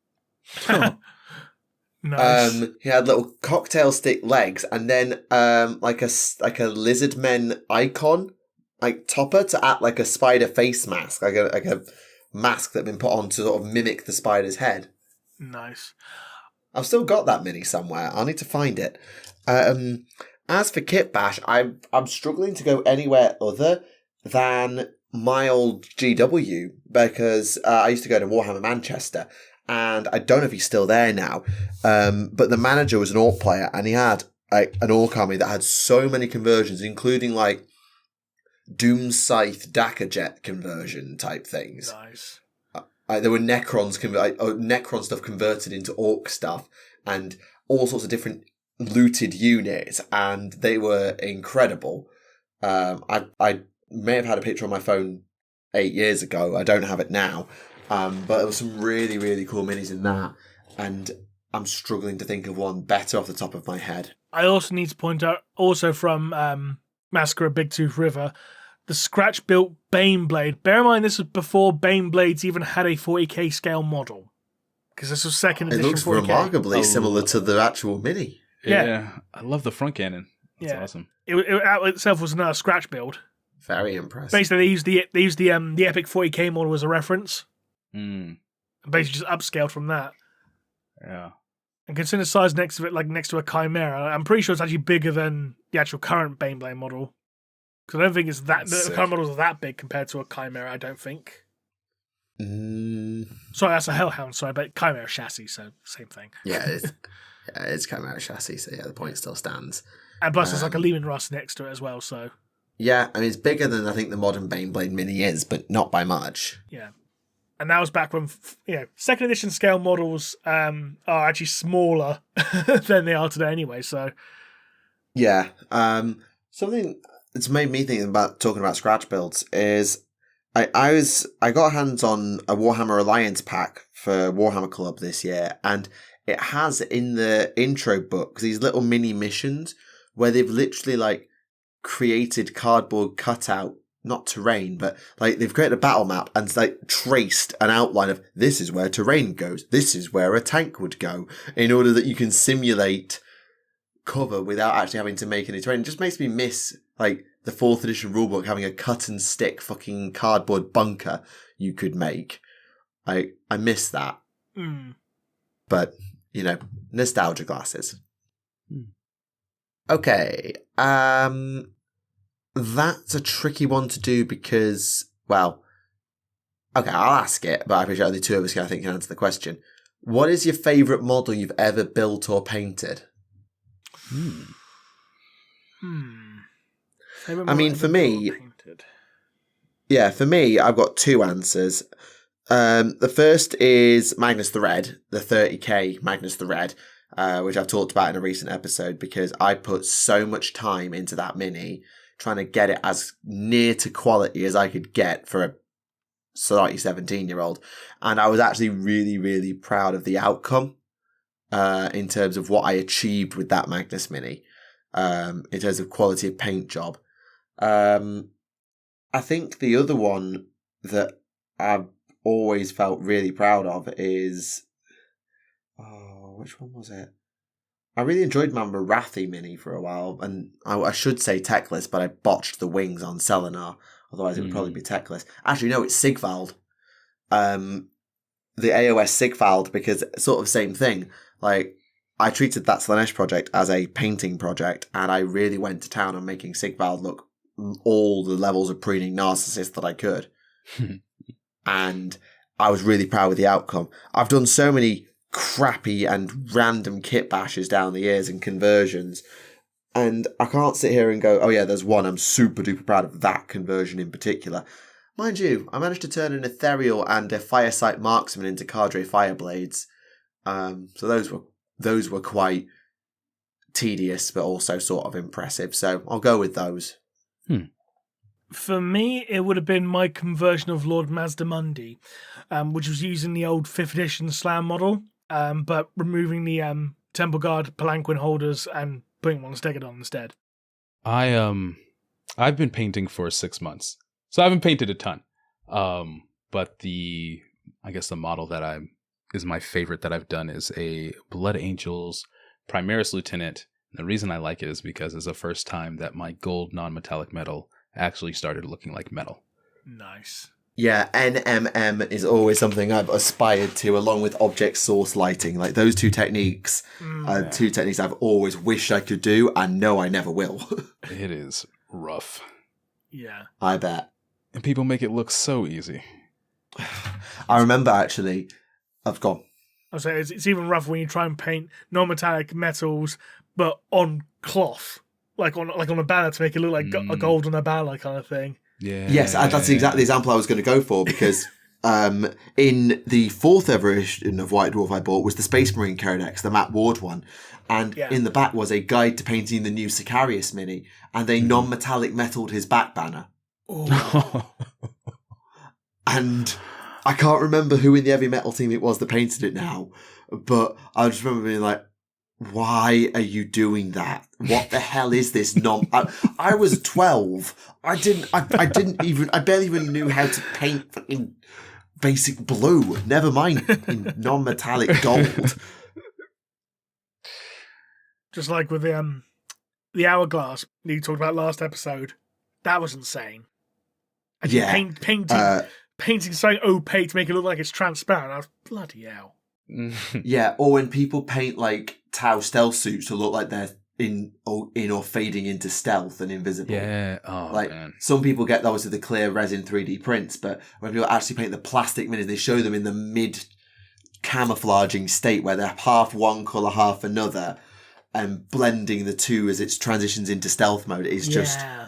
Nice. He had little cocktail stick legs, and then like a lizard men icon, like topper to act like a spider face mask, like a mask that had been put on to sort of mimic the spider's head. Nice. I've still got that mini somewhere. I'll need to find it. As for kit bash, I'm struggling to go anywhere other than my old GW because I used to go to Warhammer Manchester, and I don't know if he's still there now. But the manager was an Orc player, and he had an Orc army that had so many conversions, including like Doom Scythe Dakka Jet conversion type things. Nice. There were Necrons, Necron stuff converted into Orc stuff, and all sorts of different looted units, and they were incredible. I may have had a picture on my phone 8 years ago. I don't have it now. But there was some really, really cool minis in that, and I'm struggling to think of one better off the top of my head. I also need to point out, also from Massacre at Big Tooth River, the scratch-built Baneblade. Bear in mind, this was before Baneblades even had a 40k scale model, because this was second edition 40k. It looks remarkably similar to the actual mini. Yeah. I love the front cannon. That's awesome. It itself was another scratch build. Very impressive. Basically, they used the Epic 40k model as a reference. And basically just upscaled from that. Yeah. And consider the size next to a Chimera. I'm pretty sure it's actually bigger than the actual current Baneblade model. Because I don't think it's that the current models are that big compared to a Chimera, I don't think. Sorry, that's a Hellhound, sorry, but Chimera chassis, so same thing. Yeah, it's Chimera chassis, so yeah, the point still stands. And plus there's like a Lehman Russ next to it as well, so. Yeah, I mean, it's bigger than I think the modern Baneblade mini is, but not by much. Yeah. And that was back when, second edition scale models are actually smaller than they are today anyway, so. Yeah. Something that's made me think about talking about scratch builds is I got hands on a Warhammer Alliance pack for Warhammer Club this year, and it has in the intro book these little mini missions where they've literally like created cardboard cutout, not terrain, but like they've created a battle map and like traced an outline of this is where terrain goes, this is where a tank would go, in order that you can simulate cover without actually having to make any terrain. It just makes me miss like the 4th edition rulebook having a cut and stick fucking cardboard bunker you could make. I miss that. But you know, nostalgia glasses. Okay. That's a tricky one to do because, well, okay, I'll ask it, but I appreciate only two of us I think can answer the question. What is your favourite model you've ever built or painted? I mean, for me, for me, I've got two answers. The first is Magnus the Red, the 30k Magnus the Red, which I've talked about in a recent episode because I put so much time into that mini, trying to get it as near to quality as I could get for a slightly 17-year-old. And I was actually really, really proud of the outcome in terms of what I achieved with that Magnus mini, in terms of quality of paint job. I think the other one that I've always felt really proud of is... Oh, which one was it? I really enjoyed my Marathi mini for a while, and I should say techless, but I botched the wings on Selenar, otherwise it would probably be techless. Actually, no, it's Sigvald. The AOS Sigvald, because sort of same thing. Like, I treated that Slanesh project as a painting project, and I really went to town on making Sigvald look all the levels of preening narcissist that I could. And I was really proud with the outcome. I've done so many crappy and random kit bashes down the years and conversions, and I can't sit here and go, oh yeah, there's one I'm super duper proud of, that conversion in particular. Mind you, I managed to turn an ethereal and a firesight marksman into cadre fireblades, so those were quite tedious but also sort of impressive, so I'll go with those. For me, it would have been my conversion of Lord Mazdamundi, which was using the old 5th edition slam model, but removing the Temple Guard palanquin holders and putting one on Stegodon instead. I've been painting for 6 months, so I haven't painted a ton. But I guess the model that is my favorite that I've done is a Blood Angels Primaris Lieutenant. And the reason I like it is because it's the first time that my gold non-metallic metal actually started looking like metal. Nice. Yeah, NMM is always something I've aspired to, along with object source lighting. Like, those two techniques are two techniques I've always wished I could do, and know I never will. It is rough. Yeah. I bet. And people make it look so easy. I remember, actually, I've gone. I'll say it's even rougher when you try and paint non-metallic metals, but on cloth. Like on a banner to make it look like a gold on a banner kind of thing. Yeah. Yes, that's the exact example I was going to go for, because in the 4th ever edition of White Dwarf I bought was the Space Marine Codex, the Matt Ward one, and in the back was a guide to painting the new Sicarius mini, and they non-metallic metalled his back banner. Oh. And I can't remember who in the heavy metal team it was that painted it now, but I just remember being like, why are you doing that? What the hell is this? I was 12. I barely even knew how to paint fucking basic blue. Never mind in non-metallic gold. Just like with the hourglass you talked about last episode, that was insane. And painting something opaque to make it look like it's transparent. I was bloody hell. Yeah, or when people paint like Tau stealth suits to look like they're in or fading into stealth and invisible. Yeah, man. Some people get those with the clear resin 3D prints, but when people actually paint the plastic minis, they show them in the mid camouflaging state where they're half one colour, half another, and blending the two as it transitions into stealth mode is just... Yeah.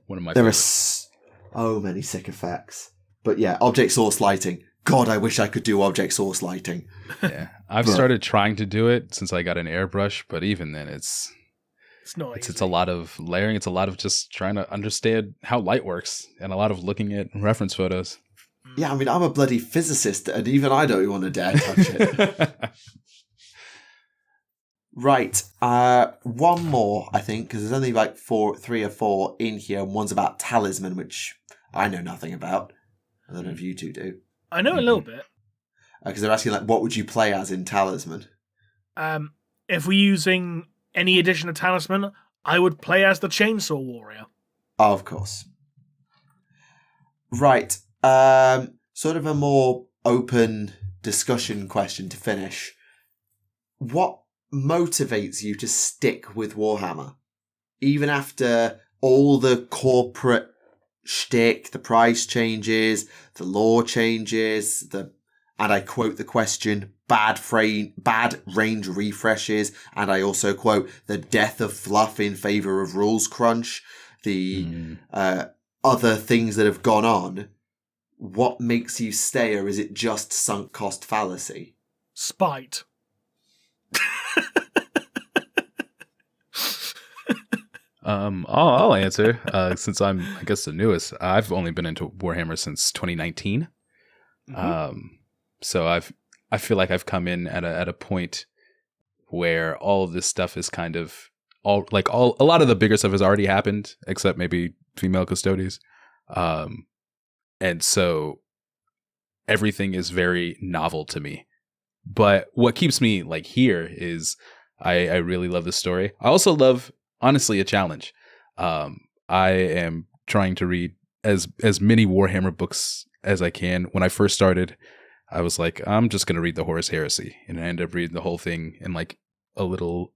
One of my there favorites. Are so many sick effects. But yeah, object source lighting. God, I wish I could do object source lighting. Yeah, I've started trying to do it since I got an airbrush, but even then it's not it's a lot of layering. It's a lot of just trying to understand how light works and a lot of looking at reference photos. Yeah, I mean, I'm a bloody physicist, and even I don't want to dare touch it. Right, one more, I think, because there's only like 3 or 4 in here, and one's about talisman, which I know nothing about. I don't know if you two do. I know a little bit. Because they're asking, like, what would you play as in talisman? If we're using any edition of talisman, I would play as the Chainsaw Warrior. Oh, of course. Right, sort of a more open discussion question to finish. What motivates you to stick with Warhammer? Even after all the corporate shtick, the price changes, the law changes, and I quote the question, bad range refreshes, and I also quote, the death of fluff in favour of rules crunch, the other things that have gone on. What makes you stay, or is it just sunk cost fallacy? Spite. I'll answer, since I'm, I guess, the newest. I've only been into Warhammer since 2019. So I feel like I've come in at a point where all of this stuff is kind of a lot of the bigger stuff has already happened, except maybe female custodies. And so everything is very novel to me. But what keeps me like here is I really love this story. I also love, honestly, a challenge. I am trying to read as many Warhammer books as I can. When I first started, I was like, I'm just going to read the Horus Heresy. And I ended up reading the whole thing in like a little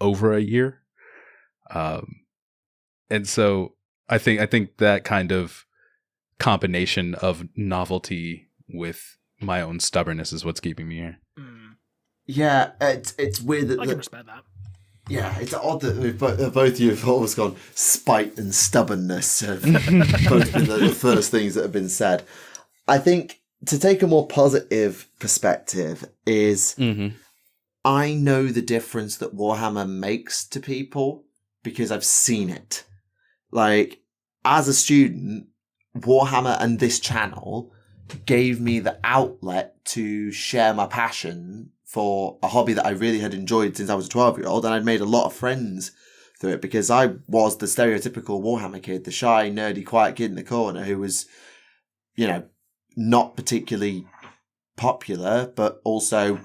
over a year. And so I think that kind of combination of novelty with my own stubbornness is what's keeping me here. Yeah, it's weird that... I can respect that. Yeah, it's odd that both of you have always gone, spite and stubbornness have both been the first things that have been said. I think to take a more positive perspective is I know the difference that Warhammer makes to people because I've seen it. Like, as a student, Warhammer and this channel gave me the outlet to share my passion for a hobby that I really had enjoyed since I was a 12-year-old, and I'd made a lot of friends through it because I was the stereotypical Warhammer kid, the shy, nerdy, quiet kid in the corner who was, not particularly popular, but also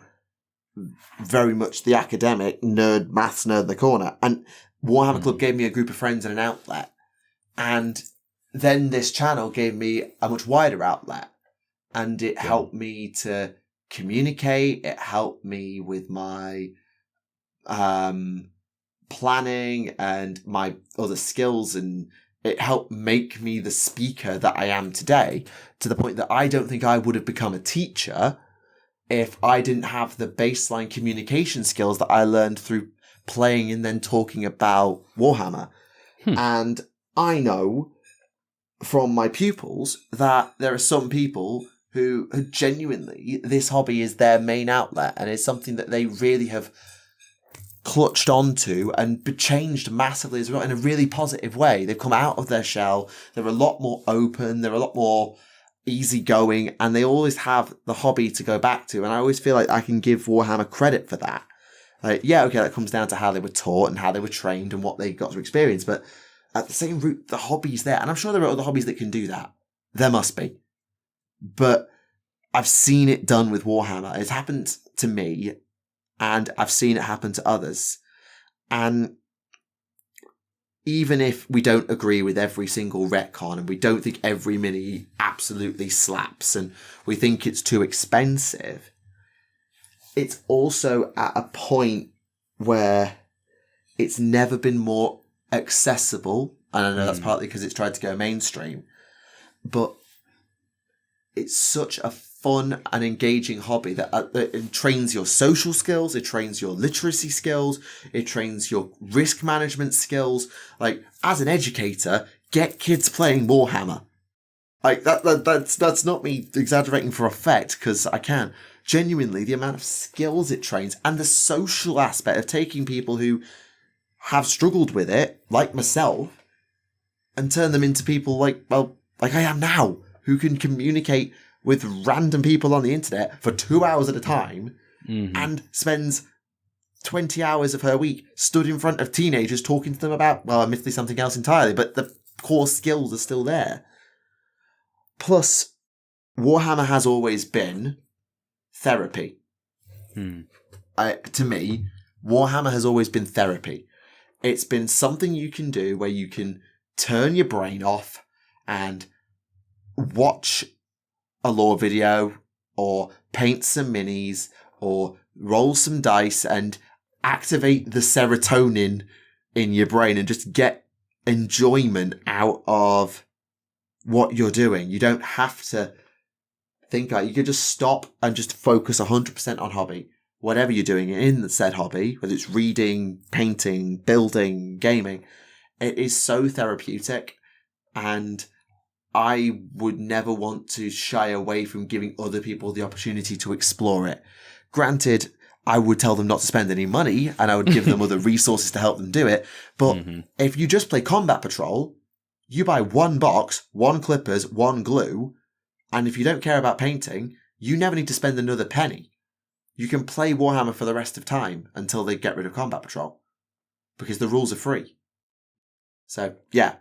very much the academic nerd, maths nerd in the corner. And Warhammer Club gave me a group of friends and an outlet. And then this channel gave me a much wider outlet. And it helped me to communicate. It helped me with my planning and my other skills, and it helped make me the speaker that I am today, to the point that I don't think I would have become a teacher if I didn't have the baseline communication skills that I learned through playing and then talking about Warhammer. And I know from my pupils that there are some people who genuinely, this hobby is their main outlet and is something that they really have clutched onto and changed massively as well in a really positive way. They've come out of their shell. They're a lot more open. They're a lot more easygoing, and they always have the hobby to go back to. And I always feel like I can give Warhammer credit for that. Like, yeah, okay, that comes down to how they were taught and how they were trained and what they got to experience. But at the same root, the hobby's there. And I'm sure there are other hobbies that can do that. There must be. But I've seen it done with Warhammer. It's happened to me, and I've seen it happen to others. And even if we don't agree with every single retcon, and we don't think every mini absolutely slaps, and we think it's too expensive, it's also at a point where it's never been more accessible. And I know that's partly because it's tried to go mainstream, but it's such a fun and engaging hobby that it trains your social skills, it trains your literacy skills, it trains your risk management skills. Like, as an educator, get kids playing Warhammer. Like, that's not me exaggerating for effect, because I can. Genuinely, the amount of skills it trains and the social aspect of taking people who have struggled with it, like myself, and turn them into people like I am now. who can communicate with random people on the internet for 2 hours at a time and spends 20 hours of her week stood in front of teenagers talking to them about, well, admittedly something else entirely, but the core skills are still there. Plus, Warhammer has always been therapy. To me, Warhammer has always been therapy. It's been something you can do where you can turn your brain off and watch a lore video or paint some minis or roll some dice and activate the serotonin in your brain and just get enjoyment out of what you're doing. You don't have to think about it. You can just stop and just focus 100% on hobby. Whatever you're doing in the said hobby, whether it's reading, painting, building, gaming, it is so therapeutic, and I would never want to shy away from giving other people the opportunity to explore it. Granted, I would tell them not to spend any money, and I would give them other resources to help them do it, but if you just play Combat Patrol, you buy one box, one clippers, one glue, and if you don't care about painting, you never need to spend another penny. You can play Warhammer for the rest of time until they get rid of Combat Patrol, because the rules are free. So, yeah,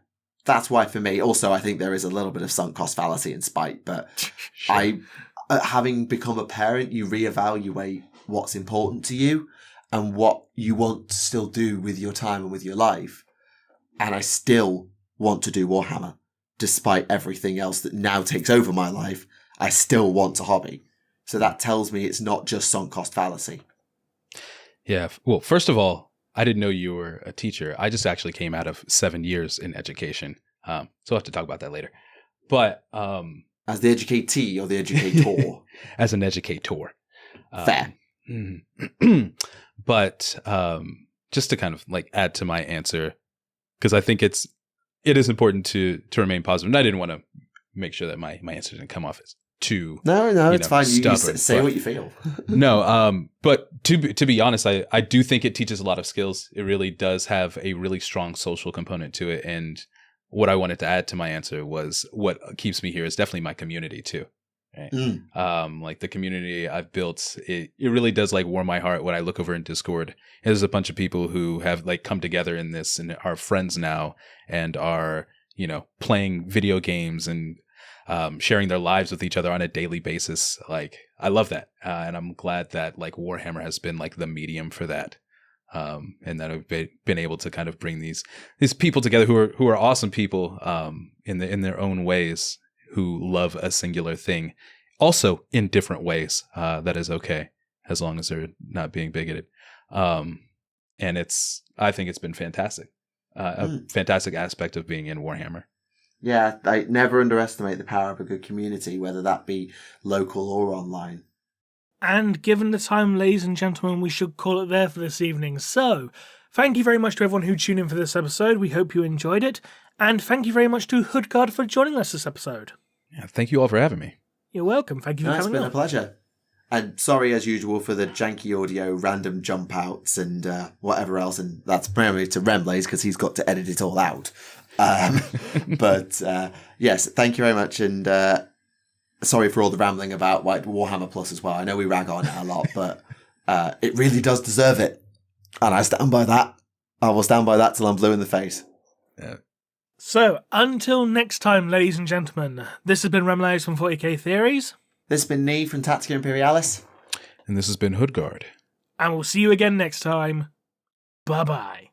that's why for me. Also, I think there is a little bit of sunk cost fallacy and spite, but sure. Having become a parent, you reevaluate what's important to you and what you want to still do with your time and with your life. And I still want to do Warhammer, despite everything else that now takes over my life. I still want a hobby. So that tells me it's not just sunk cost fallacy. Yeah. Well, first of all, I didn't know you were a teacher. I just actually came out of 7 years in education. So we'll have to talk about that later. But as the educatee or the educator? As an educator. Fair. But just to kind of like add to my answer, because I think it is important to remain positive. And I didn't want to make sure that my answer didn't come off as too it's fine. You say but, what you feel. No, but to be honest, I do think it teaches a lot of skills. It really does have a really strong social component to it. And what I wanted to add to my answer was what keeps me here is definitely my community too. Right? Like the community I've built, it really does like warm my heart when I look over in Discord. There's a bunch of people who have like come together in this and are friends now and are, playing video games and sharing their lives with each other on a daily basis. Like, I love that. And I'm glad that like Warhammer has been like the medium for that. And that I've been able to kind of bring these people together who are awesome people, in their own ways, who love a singular thing, also in different ways. That is okay, as long as they're not being bigoted. And I think it's been fantastic. A fantastic aspect of being in Warhammer. Yeah, I never underestimate the power of a good community, whether that be local or online. And given the time, ladies and gentlemen, we should call it there for this evening. So, thank you very much to everyone who tuned in for this episode. We hope you enjoyed it. And thank you very much to HoodGuard for joining us this episode. Yeah, thank you all for having me. You're welcome. Thank you for coming on. It's been a pleasure. And sorry, as usual, for the janky audio, random jump outs and whatever else. And that's primarily to Remleiz because he's got to edit it all out. But yes, thank you very much. And sorry for all the rambling about White Warhammer Plus as well. I know we rag on it a lot, but it really does deserve it. And I stand by that. I will stand by that till I'm blue in the face. Yeah. So, until next time, ladies and gentlemen, this has been Remleiz from 40k Theories. This has been Nee from Tactica Imperialis. And this has been HoodGuard. And we'll see you again next time. Bye-bye.